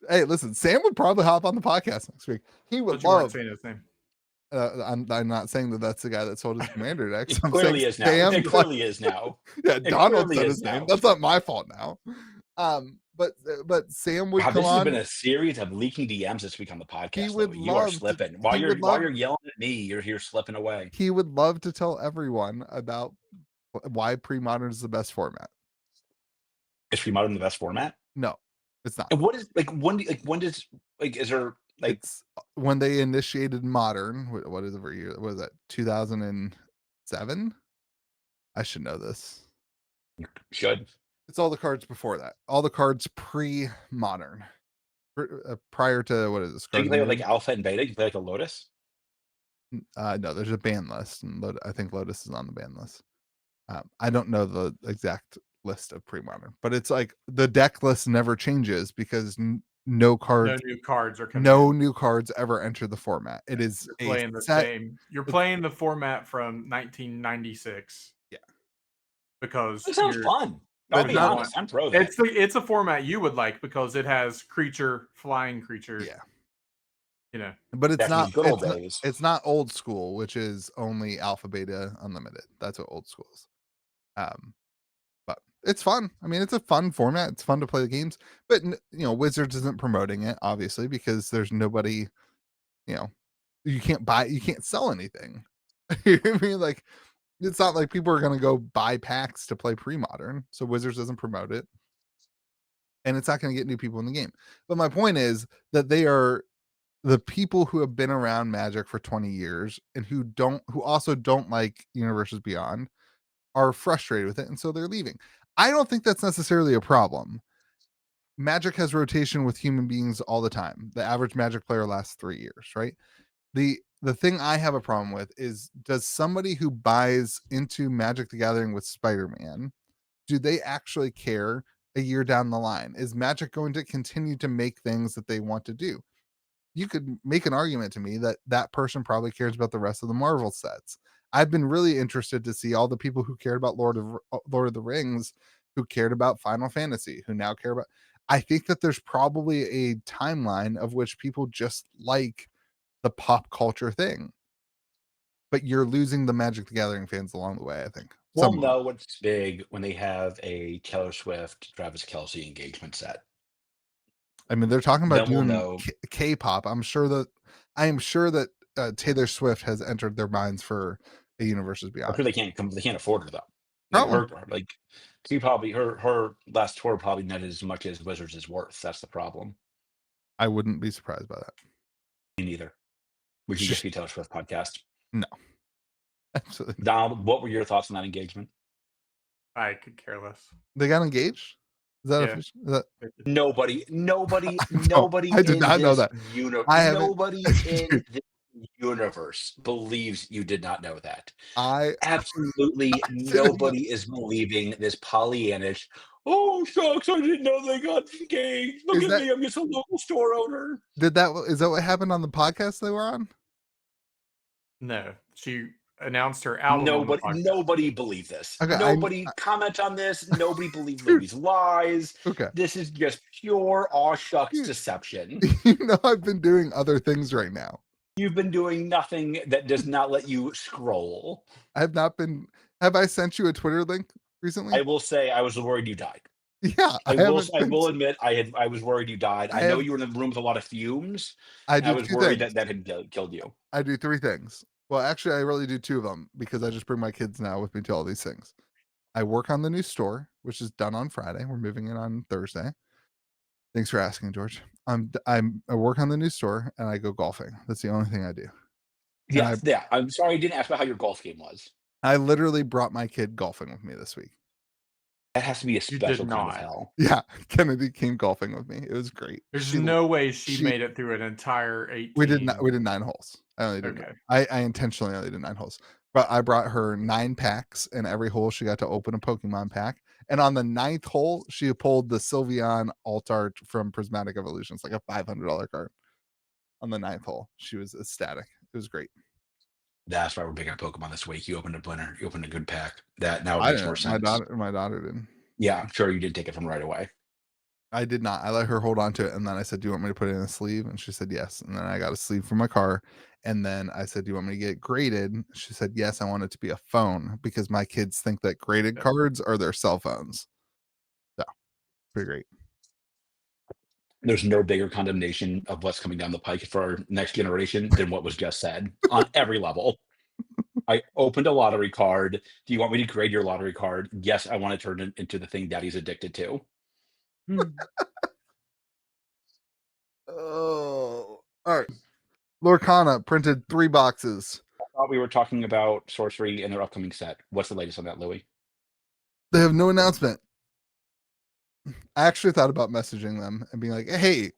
Hey, listen, Sam would probably hop on the podcast next week. He would love. Saying his name. I'm not saying that that's the guy that sold his Commander decks. It clearly is now. It clearly is now. Yeah, Donald said his name. That's not my fault now. But Sam would come on. This has been a series of leaking DMs this week on the podcast. You are slipping. While you're yelling at me, you're here slipping away. He would love to tell everyone about why pre-modern is the best format. Is pre-modern the best format? No, it's not. And what is is there it's when they initiated modern? What is every year? What is that? 2007? I should know this. You should. It's all the cards before that. All the cards pre-modern. Prior to, what is this? So you play like Alpha and Beta? You play like a Lotus? No, there's a ban list. And I think Lotus is on the ban list. I don't know the exact list of pre-modern, but it's like the deck list never changes because no new cards ever enter the format. It is You're playing the format from 1996. Yeah, because that sounds fun. I'll be honest, I'm pro that. It's a format you would like because it has flying creatures. Yeah. You know, but it's not old school, which is only Alpha Beta Unlimited. That's what old school is. But it's fun. I mean, it's a fun format. It's fun to play the games. But Wizards isn't promoting it, obviously, because there's nobody. You can't sell anything. You know what I mean? Like, it's not like people are going to go buy packs to play pre-modern. So Wizards doesn't promote it, and it's not going to get new people in the game. But my point is that they are the people who have been around Magic for 20 years and who also don't like Universes Beyond are frustrated with it, and so they're leaving. I don't think that's necessarily a problem. Magic has rotation with human beings all the time. The average Magic player lasts 3 years, right? The thing I have a problem with is, does somebody who buys into Magic the Gathering with Spider-Man, do they actually care a year down the line? Is Magic going to continue to make things that they want to do? You could make an argument to me that that person probably cares about the rest of the Marvel sets. I've been really interested to see all the people who cared about Lord of the Rings, who cared about Final Fantasy, who now care about. I think that there's probably a timeline of which people just like the pop culture thing, but you're losing the Magic the Gathering fans along the way, I think. We'll know what's big when they have a Taylor Swift, Travis Kelce engagement set. I mean, they're talking about doing K-pop. I am sure that Taylor Swift has entered their minds for a Universes Beyond. They can't afford her though. Her last tour probably netted as much as Wizards is worth. That's the problem. I wouldn't be surprised by that. Me neither. We should just be Taylor Swift podcast. No, absolutely. Donald, what were your thoughts on that engagement? I could care less. They got engaged? Is that official? Nobody. I did not know that. Nobody in this universe believes you did not know that. Absolutely nobody is believing this Pollyannish. Oh shucks, I didn't know they got engaged. Look at me, I'm just a local store owner. Is that what happened on the podcast they were on? No, she announced her album. Nobody believed this. Okay, nobody comment on this. Nobody believed Louis' lies. Okay, this is just pure aw shucks deception. I've been doing other things right now. You've been doing nothing that does not let you scroll. I have not been. Have I sent you a Twitter link recently? I will say I was worried you died. Yeah, I haven't will been. admit I was worried you died. I know you were in the room with a lot of fumes. I And I do was 2 worried things. that had killed you. I do 3 things. Well, actually, I really do 2 of them because I just bring my kids now with me to all these things. I work on the new store, which is done on Friday. We're moving in on Thursday. Thanks for asking, George. I work on the new store and I go golfing. That's the only thing I do. And Yeah, yeah. I'm sorry I didn't ask about how your golf game was. I literally brought my kid golfing with me this week. That has to be a You did special kind of not. hell. Yeah, Kennedy came golfing with me. It was great. There's no way she made it through an entire 18. We did 9 holes. I only did Okay. I intentionally only did 9 holes. But I brought her 9 packs, and every hole she got to open a Pokemon pack. And on the 9th hole, she pulled the Sylveon Altart from Prismatic Evolutions, like a $500 card. On the 9th hole, she was ecstatic. It was great. That's why we're picking up Pokemon this week. You opened a winner. You opened a good pack. That now I makes more didn't. sense. My daughter did. Yeah, I'm sure you didn't take it from right away. I did not. I let her hold on to it, and then I said, "Do you want me to put it in a sleeve?" And she said, "Yes." And then I got a sleeve for my car, and then I said, "Do you want me to get it graded?" She said, "Yes, I want it to be a phone because my kids think that graded cards are their cell phones." So, pretty great. There's no bigger condemnation of what's coming down the pike for our next generation than what was just said on every level. I opened a lottery card. Do you want me to grade your lottery card? Yes, I want to turn it into the thing Daddy's addicted to. Oh, all right. Lorcana printed 3 boxes. I thought we were talking about sorcery and their upcoming set. What's the latest on that, Louis? They have no announcement. I actually thought about messaging them and being like, "Hey,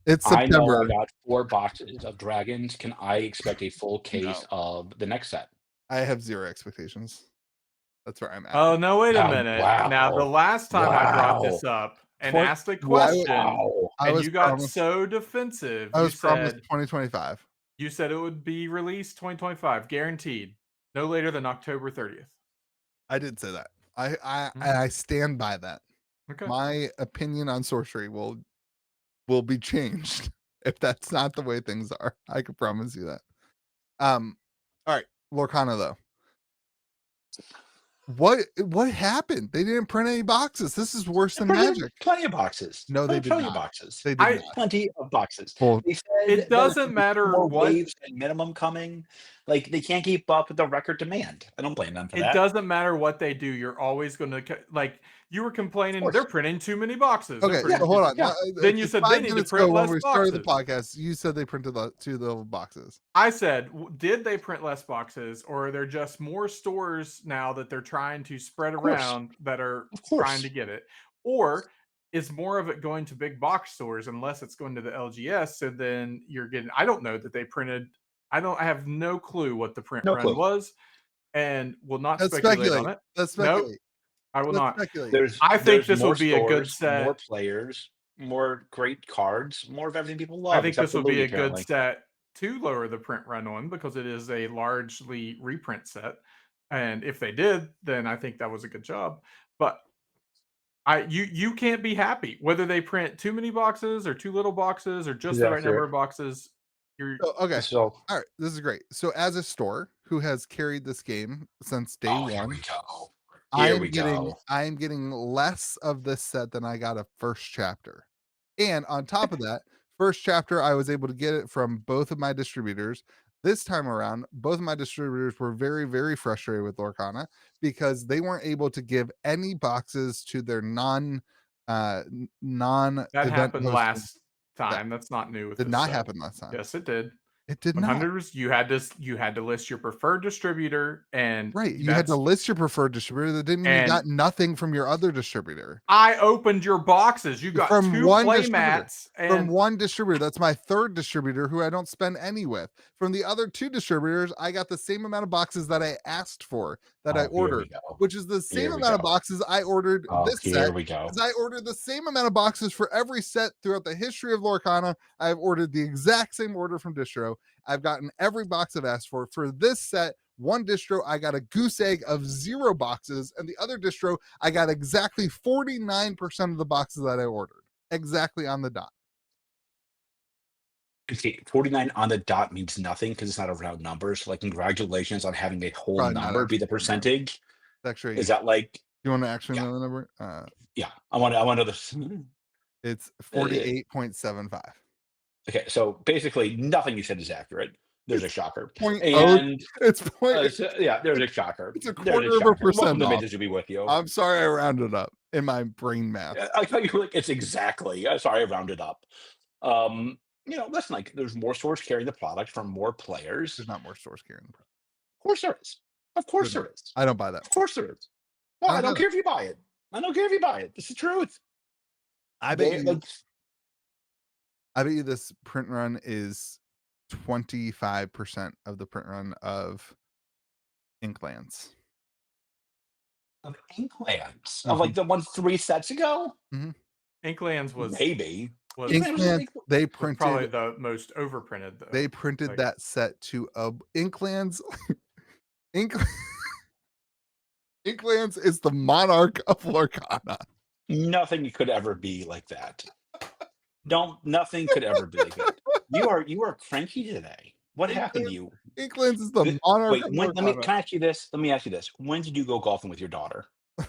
it's I know September." I got 4 boxes of dragons. Can I expect a full case of the next set? I have 0 expectations. That's where I'm at. Oh, no, wait a Oh, minute. wow. Now, the last time I brought this Wow. up and Twen- asked a Well, question, I and was you got promised- so defensive, I you was promised said 2025. you said it would be released 2025, guaranteed, no later than October 30th. I did say that. I stand by that. Okay. My opinion on sorcery will be changed if that's not the way things are. I can promise you that. All right, Lorcana though. What happened? They didn't print any boxes. This is worse than Magic. Plenty of boxes. No, they did Plenty not. of boxes. They did not. Plenty of boxes. Well, They said It doesn't matter more what waves and minimum coming. Like they can't keep up with the record demand. I don't blame them for that. It doesn't matter what they do. You're always going to like you were complaining they're printing too many boxes. Okay, so hold on. Yeah. Then you said they 5 need to minutes print ago when less we started the boxes. podcast, you said they printed 2 little boxes. I said, did they print less boxes, or are there just more stores now that they're trying to spread around that are trying to get it? Or is more of it going to big box stores unless it's going to the LGS? So then you're getting, I don't know that they printed, I have no clue what the print run was and will not speculate on it. Let's Nope, speculate. I will not. I think this will more be a good stores, set. more players, more great cards, more of everything people love. I think this will be a apparently. good set to lower the print run on because it is a largely reprint set. And if they did, then I think that was a good job. But you can't be happy whether they print too many boxes or too little boxes or just the right number of boxes. Okay. So All right, this is great. So as a store who has carried this game since day one, here we go. I am getting less of this set than I got a first chapter. And on top of that, first chapter I was able to get it from both of my distributors. This time around, both of my distributors were very, very frustrated with Lorcana because they weren't able to give any boxes to their non that event happened hosting. last time. That's not new. Did not happen last time. Yes, it did. It did not. 100%. You had to list your preferred distributor, and right. You had to list your preferred distributor. That didn't mean you got nothing from your other distributor. I opened your boxes. You got from 2 play mats from one distributor. That's my third distributor who I don't spend any with. From the other 2 distributors, I got the same amount of boxes that I asked for, that I ordered, which is the same amount of boxes I ordered this set. Because I ordered the same amount of boxes for every set throughout the history of Lorcana. I've ordered the exact same order from distro. I've gotten every box I've asked for. For this set, one distro, I got a goose egg of 0 boxes, and the other distro, I got exactly 49% of the boxes that I ordered. Exactly on the dot. Okay, 49 on the dot means nothing because it's not a round number. So, like, congratulations on having a whole number be the percentage. Actually, is that like You want to actually know the number? Yeah, I want to know this. It's 48.75. Okay, so basically nothing you said is accurate. There's a shocker. And it's there's a shocker. It's a There's quarter of a Welcome percent to off. Midgets to be with you. I'm sorry I rounded up in my brain math. I thought you were like, it's exactly. Sorry, I rounded up. Listen, like there's more stores carrying the product from more players. There's not more stores carrying the product. Of course there is. Of course there is. I don't buy that. Of course there is. Well, I don't care if you buy it. I don't care if you buy it. This is the truth. I bet you this print run is 25% of the print run of Inklands. Of Inklands? Of like the one 3 sets ago? Inklands was maybe. Inklands, they printed probably the most overprinted though. They printed that set to Inklands. Inklands is the monarch of Lorcana. Nothing could ever be like that. Nothing could ever be like that. You are cranky today. What happened to you? Inklands is the monarch. Wait, can I ask you this? Let me ask you this. When did you go golfing with your daughter?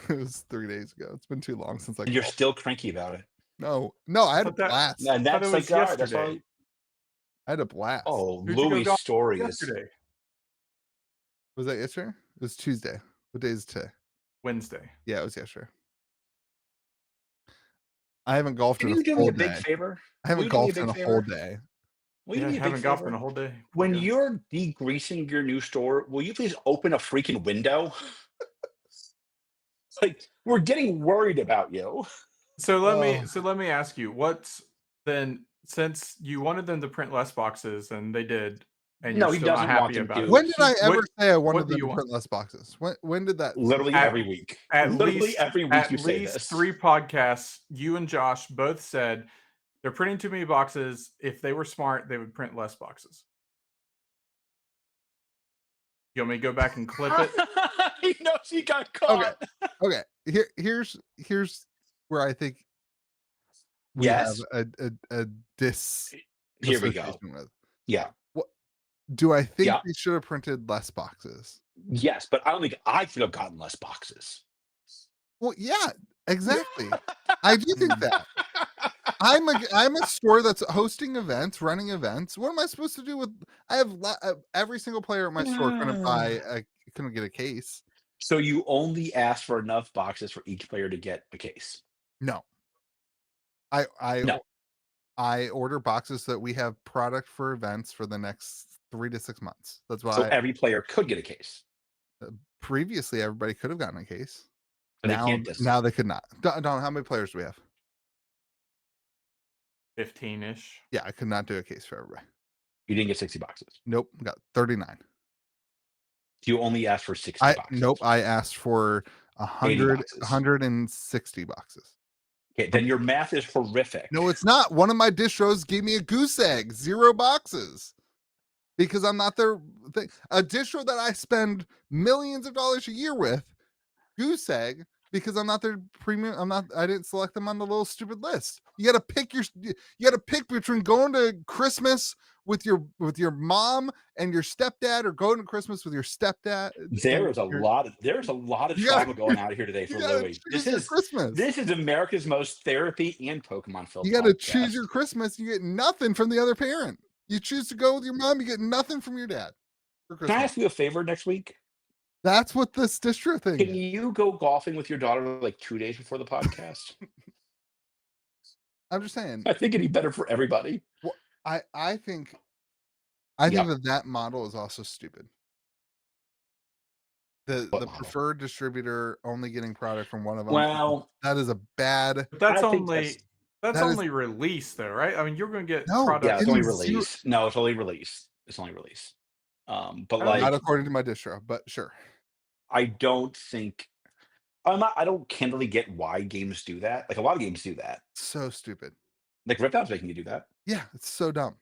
It was 3 days ago. It's been too long since I. And you're still cranky about it. No, I had a blast. And that's like yesterday. I had a blast. Oh, Louis' story yesterday. Was that yesterday? It was Tuesday. What day is it today? Wednesday. Yeah, it was yesterday. I haven't golfed in a full day. Can you do me a big day. favor? I haven't golfed in a whole day. I haven't golfed in a whole day. When you're degreasing your new store, will you please open a freaking window? Like, we're getting worried about you. So let me ask you, what's then, since you wanted them to print less boxes and they did, and you're still not happy about it. When did I ever say I wanted them to print less boxes? When did that? Literally every week. Literally every week you say this. 3 podcasts, you and Josh both said they're printing too many boxes. If they were smart, they would print less boxes. You want me to go back and clip it? He knows he got caught. Okay. Here's where I think we have a Here we go. with. Yeah. What do I think we should have printed less boxes? Yes, but I don't think I should have gotten less boxes. Well, yeah, exactly. I do think that. I'm a store that's hosting events, running events. What am I supposed to do with? I have every single player at my store couldn't get a case. So you only asked for enough boxes for each player to get a case? No. I order boxes so that we have product for events for the next 3 to 6 months. That's why. So every player could get a case. Previously, everybody could have gotten a case. Now they could not. Don, how many players do we have? 15-ish. Yeah, I could not do a case for everybody. You didn't get 60 boxes? Nope, got 39. You only asked for 60 boxes? Nope, I asked for 160 boxes. Okay, then your math is horrific. No, it's not. One of my distros gave me a goose egg, 0 boxes. Because I'm not their thing. A distro that I spend millions of dollars a year with, goose egg, because I'm not their premium. I didn't select them on the little stupid list. You got to pick between going to Christmas with your mom and your stepdad, or going to Christmas with your stepdad. There's a lot of trauma going out here today for Louis. This is America's most therapy and Pokemon filled. You got to choose your Christmas. You get nothing from the other parent. You choose to go with your mom, you get nothing from your dad. Can I ask you a favor next week? That's what this distro thing Can you go golfing with your daughter like 2 days before the podcast? I'm just saying. I think it'd be better for everybody. Well, I think that model is also stupid. The preferred distributor only getting product from one of them. Well, that is a bad. That's only release though, right? I mean, you're going to get product. Yeah, it's only release. No, it's only release. It's only release. But like, not according to my distro, but sure. I don't think. I don't candidly get why games do that. Like a lot of games do that. So stupid. Like Riptown's making you do that. Yeah, it's so dumb.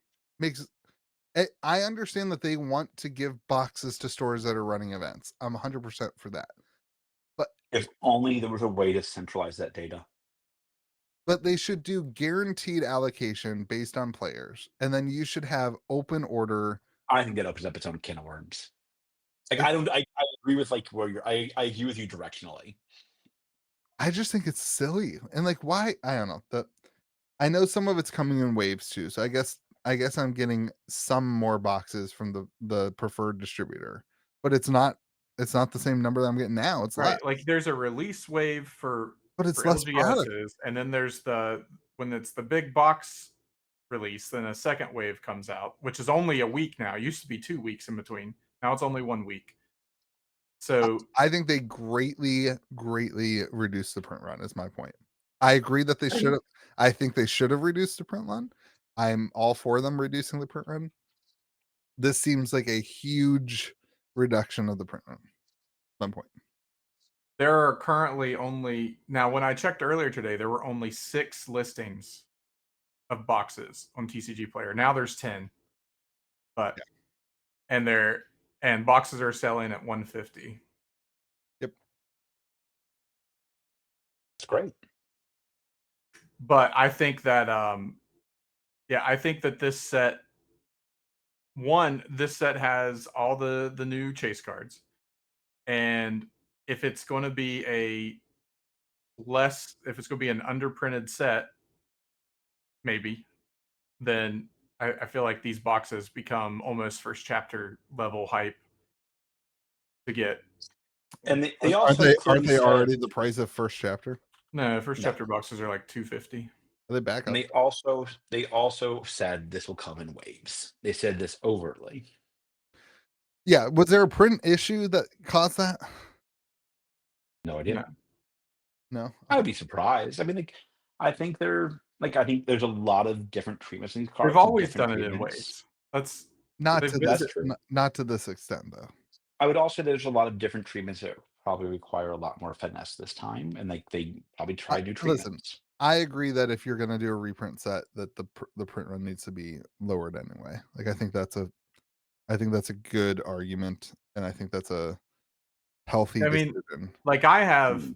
I understand that they want to give boxes to stores that are running events. I'm 100% for that. But if only there was a way to centralize that data. But they should do guaranteed allocation based on players, and then you should have open order. I think that opens up its own can of worms. Like I agree with like where you're. I agree with you directionally. I just think it's silly. And like, why? I don't know. I know some of it's coming in waves too. So I guess I'm getting some more boxes from the preferred distributor, but it's not the same number that I'm getting now. It's less, Right. Like there's a release wave for but it's less product. LGSs, and then there's when it's the big box release, then a second wave comes out, which is only a week now. It used to be 2 weeks in between. Now it's only 1 week. So I think they greatly reduced the print run, is my point. I agree that they should have. I think they should have reduced the print run. I'm all for them reducing the print run. This seems like a huge reduction of the print run. My point. there are currently only, now when I checked earlier today, there were only 6 listings of boxes on TCG Player. Now there's 10. But and boxes are selling at 150. Yep. That's great. But I think that I think that this set has all the new chase cards. And if it's going to be an underprinted set, maybe, then I feel like these boxes become almost first chapter level hype to get. And they also aren't they said, already the price of first chapter? No, first chapter boxes are like $250. Are they back up? And they also said this will come in waves. They said this overtly. Yeah. Was there a print issue that caused that? No idea. No. I would be surprised. I mean, I think there's a lot of different treatments in these cards. They've always different done it in treatments. waves. Not they've to been- this. That's true. Not to this extent, though. I would also say there's a lot of different treatments that probably require a lot more finesse this time, and they probably try new treatments. Listen, I agree that if you're going to do a reprint set, that the print run needs to be lowered anyway. Like I think that's a good argument, and I think that's a healthy decision. Like I have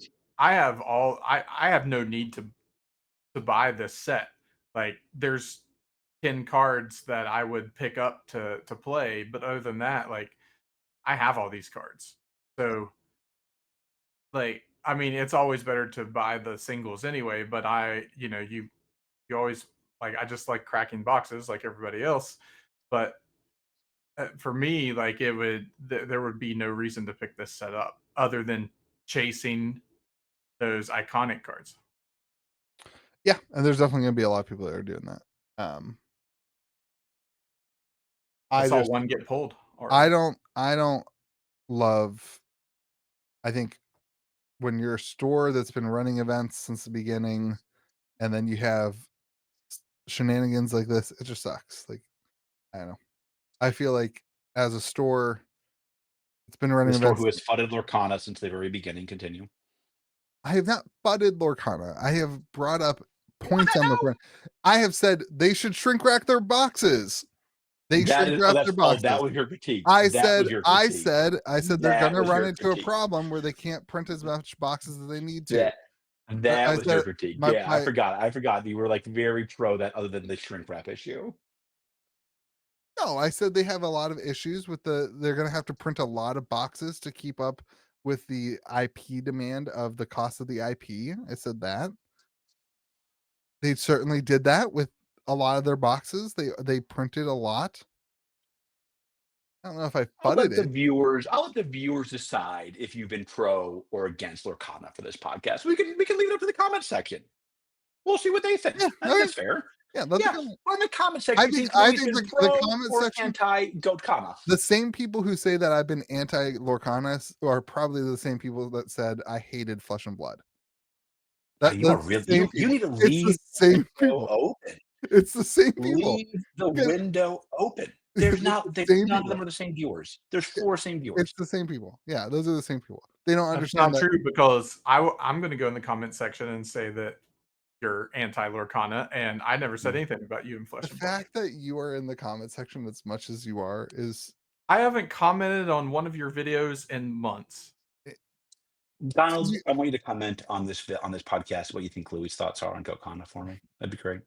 no need to buy this set. Like there's 10 cards that I would pick up to play, but other than that, like I have all these cards. So like I mean, it's always better to buy the singles anyway, but you always, like, I just like cracking boxes like everybody else, but for me, like there would be no reason to pick this set up other than chasing those iconic cards. Yeah, and there's definitely going to be a lot of people that are doing that. I saw one get pulled. I don't love. I think when you're a store that's been running events since the beginning, and then you have shenanigans like this, it just sucks. Like I don't know. I feel like as a store, it's been running The store events. who has fudded Lorcana since the very beginning. Continue. I have not fudded Lorcana. I have brought up points on Lorcana. I have said they should shrink wrap their boxes. They should wrap their boxes. That was your critique. I said they're going to run into a critique. problem where they can't print as much boxes as they need to. That was your critique. I forgot. You were like very pro that, other than the shrink wrap issue. No, I said they have a lot of issues with they're going to have to print a lot of boxes to keep up with the IP demand of the cost of the IP. I said that. They certainly did that with a lot of their boxes. They printed a lot. I don't know if I fudded it. I'll let the viewers decide if you've been pro or against Lorcana for this podcast. We can leave it up to the comment section. We'll see what they think. Yeah, that's fair. Yeah, on the comment section. I think the comment section anti-Goatkana. The same people who say that I've been anti-Lorcana are probably the same people that said I hated Flesh and Blood. You need to leave the window open. It's the same people. Leave the window open. There's none of them are the same viewers. There's 4 same viewers. It's the same people. Yeah, those are the same people. They don't That's understand. Not true, because I'm going to go in the comment section and say that you're anti-Lorcana, and I never said anything about you in Flesh and Blood. The fact that you are in the comment section as much as you are is. I haven't commented on one of your videos in months. Donald, I want you to comment on this podcast what you think Louis' thoughts are on Goatkana for me. That'd be great.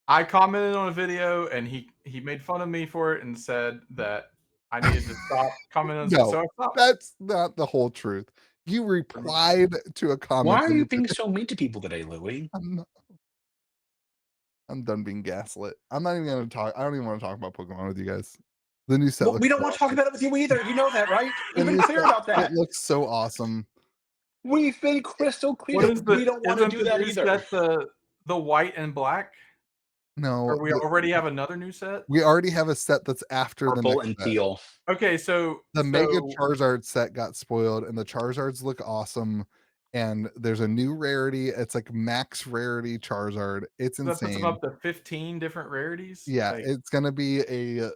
I commented on a video, and he made fun of me for it and said that I needed to stop commenting on No, so I stopped. That's not the whole truth. You replied to a comment. Why are you being so mean to people today, Louie? I'm done being gaslit. I'm not even gonna talk. I don't even want to talk about Pokemon with you guys. The new set. Well, we don't want to talk about it with you either. You know that, right? We've been clear about that. It looks so awesome. We've been crystal clear. What is We don't want to do that new either. set the white and black? No, Or we already have another new set? we already have a set that's after the Purple next and set. teal. Okay, so The Mega Charizard set got spoiled, and the Charizards look awesome. And there's a new rarity. It's like max rarity Charizard. It's that puts them insane. up to 15 different rarities. Yeah, Like, it's gonna be a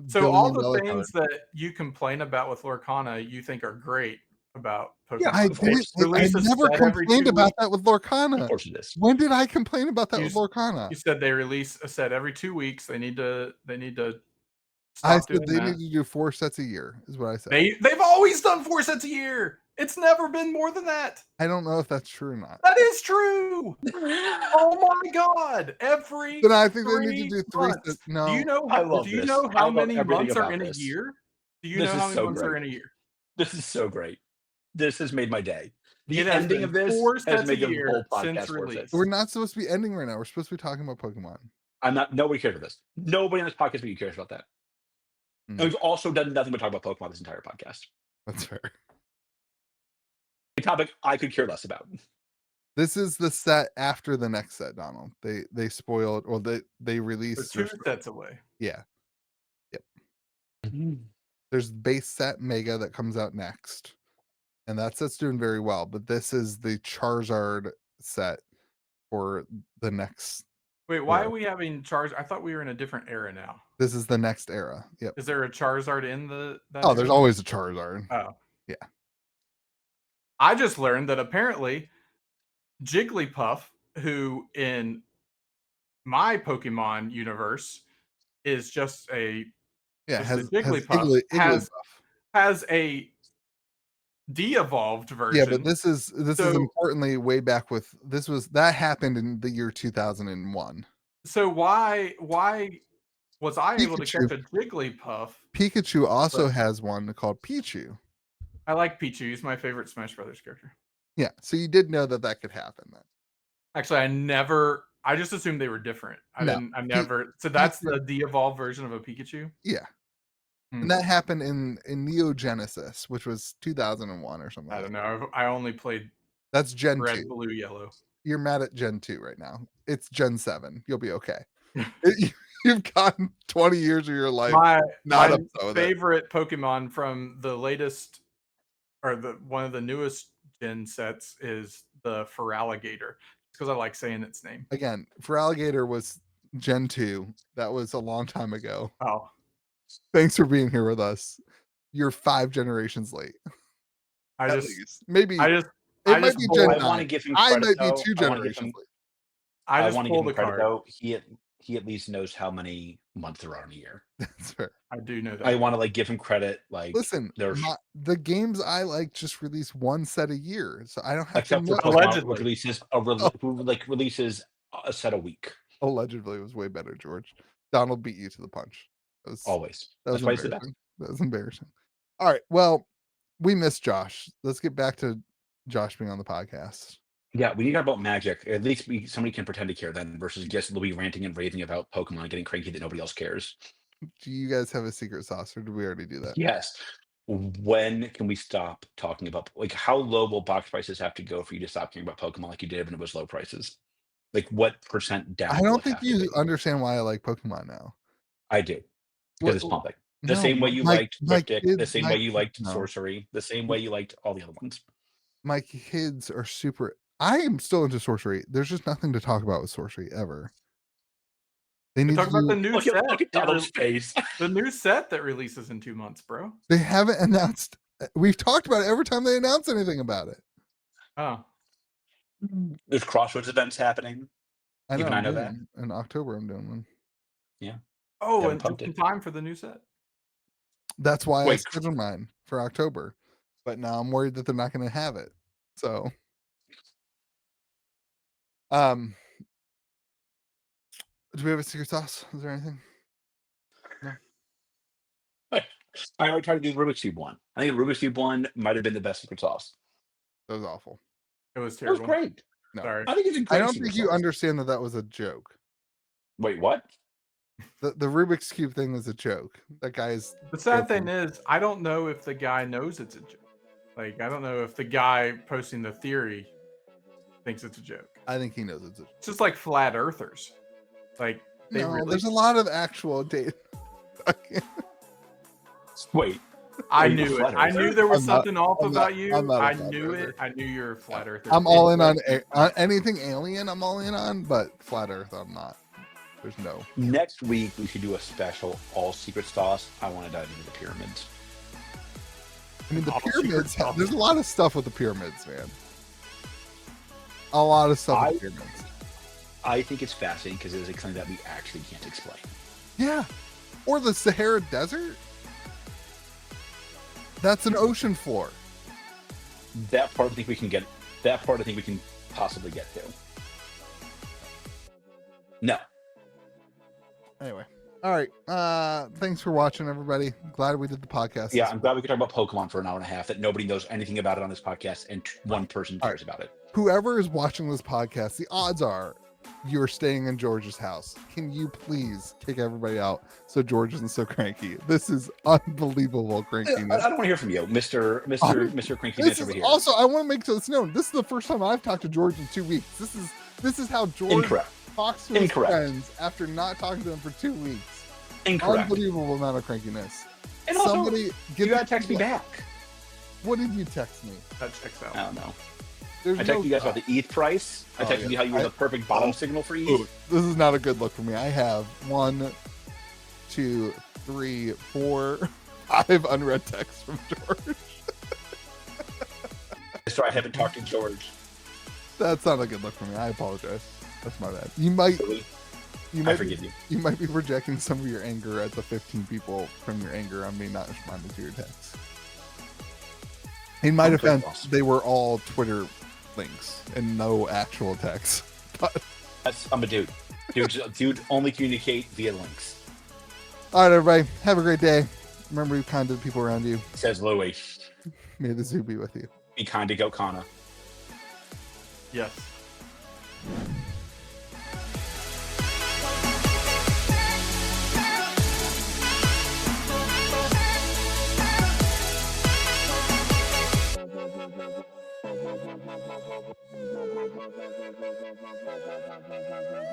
so all the $billion things that you complain about with Lorcana, you think are great about Pokemon. Yeah, I of course. didn't. I never complained about that with Lorcana. Of course it is. When did I complain about that with Lorcana? You said they release a set every 2 weeks. They need to I stop said doing they that. need to do 4 sets a year, is what I said. They've always done 4 sets a year. It's never been more than that. I don't know if that's true or not. That is true. Oh my god! Every Then I think they need to do 3 sets. No, do you know? I love Do you this. know I how love many everything months are about in this. a year? Do you This know is how many so months are great. in a year? This is so great. This has made my day. The It has ending been of this 4 has sets a made the year whole since podcast worth it. release. we're not supposed to be ending right now. We're supposed to be talking about Pokemon. Nobody cares about this. Nobody on this podcast but you cares about that. And we've also done nothing but talk about Pokemon this entire podcast. That's fair. A topic I could care less about. This is the set after the next set, Donald. They spoiled, or they released. We're 2 sets away. Yeah. Yep. There's base set Mega that comes out next, and that set's doing very well. But this is the Charizard set for the next. Wait, why are we having Charizard? I thought we were in a different era now. This is the next era. Yep. Is there a Charizard in that? Oh, there's always a Charizard. Oh, yeah. I just learned that apparently Jigglypuff, who in my Pokemon universe is just a Jigglypuff, has a de-evolved version. Yeah, but this is importantly way back with that happened in the year 2001. So why was I able to catch a Jigglypuff? Pikachu also has one called Pichu. I like Pichu. He's my favorite Smash Brothers character. Yeah, so you did know that could happen then. Actually, I just assumed they were different. So that's the de-evolved version of a Pikachu? Yeah. And that happened in Neo Genesis, which was 2001 or something. I don't know. I only played that's Gen red, 2. blue, yellow. You're mad at Gen 2 right now. It's Gen 7. You'll be okay. You've gotten 20 years of your life. My favorite Pokemon from the latest, or one of the newest gen sets, is the Feraligatr, because I like saying its name. Again, Feraligatr was Gen 2. That was a long time ago. Oh. Thanks for being here with us. You're 5 generations late. Maybe it might be Gen 9. I want to give him I credit, might be 2 generations late. I want to give him credit, though. He at least knows how many months there are in a year. That's fair. I do know that. I want to give him credit. Listen, the games I like just release 1 set a year, so I don't have except to for allegedly releases a set a week. Allegedly, it was way better, George. Donald beat you to the punch. Always. That's why he's the best. That was embarrassing. All right. Well, we missed Josh. Let's get back to Josh being on the podcast. Yeah, we need to talk about Magic. At least somebody can pretend to care then, versus just Louis ranting and raving about Pokemon and getting cranky that nobody else cares. Do you guys have a secret sauce, or did we already do that? Yes. When can we stop talking about, how low will box prices have to go for you to stop caring about Pokemon like you did when it was low prices? What % down? I don't think you understand why I like Pokemon now. I do. Because it's pumping. The same way you liked Cryptic, the same way you liked Sorcery, the same way you liked all the other ones. My kids are super. I am still into Sorcery. There's just nothing to talk about with Sorcery ever. They need to talk about the new set. Look at Donald's face. The new set that releases in 2 months, bro. They haven't announced. We've talked about it every time they announce anything about it. Oh. There's Crossroads events happening. I know. I know that. In October, I'm doing one. Yeah. Oh, and just in time for the new set. That's why I scheduled mine for October. But now I'm worried that they're not going to have it. So, do we have a secret sauce? Is there anything? No. I already tried to do the Rubik's Cube one. I think the Rubik's Cube one might have been the best secret sauce. That was awful. It was That was terrible. great. No. Sorry. I think it's a great I don't secret think you sauce. understand that was a joke. Wait, what? The Rubik's Cube thing is a joke. That guy's The sad joking. thing is, I don't know if the guy knows it's a joke. Like, I don't know if the guy posting the theory thinks it's a joke. I think he knows it's a joke. It's just like flat earthers. Like, they No, really. there's a lot of actual data. Wait. I Are you a knew it. flat I earther? knew there was I'm not- something off I'm about not- you. I'm not a I flat knew earther. it. I knew you're a flat earther. I'm all in on anything alien. I'm all in on, but flat Earth, I'm not. There's no. Next week we should do a special all secret sauce. I want to dive into the pyramids. I mean, the All secret pyramids. sauce. There's a lot of stuff with the pyramids, man. A lot of stuff with the pyramids. I think it's fascinating because it's like something that we actually can't explain. Yeah, or the Sahara Desert. That's an ocean floor. That part I think we can get. That part I think we can possibly get to. No. Anyway, all right. Thanks for watching, everybody. Glad we did the podcast. Yeah, I'm glad we could talk about Pokemon for an hour and a half. That nobody knows anything about it on this podcast, and one person cares about it. Whoever is watching this podcast, the odds are you're staying in George's house. Can you please kick everybody out so George isn't so cranky? This is unbelievable I crankiness. don't want to hear from you, Mr. Cranky This Bitch over is here. also, I want to make this known. This is the first time I've talked to George in 2 weeks. This is how George Incorrect. talks to his Incorrect. friends after not talking to them for 2 weeks. Incorrect. Unbelievable amount of crankiness. And also, Somebody you gotta text me back. What did you text me? That checks out. I don't know. There's I texted you guys about the ETH price. I Oh, texted yeah. you how you were the perfect bottom signal for ETH. Ooh, this is not a good look for me. I have 1, 2, 3, 4, 5 unread texts from George. So I haven't talked to George. That's not a good look for me. I apologize. That's my bad. You might I be, forgive you. you might be projecting some of your anger at the 15 people from your anger on me not responding to your texts. In my I'm pretty defense, awesome. they were all Twitter links and no actual text. But I'm a dude. Dude only communicate via links. all right, everybody, have a great day. Remember, be kind to the people around you. Says Louis. May the zoo be with you. Be kind to Gokana. Yes. Thank you.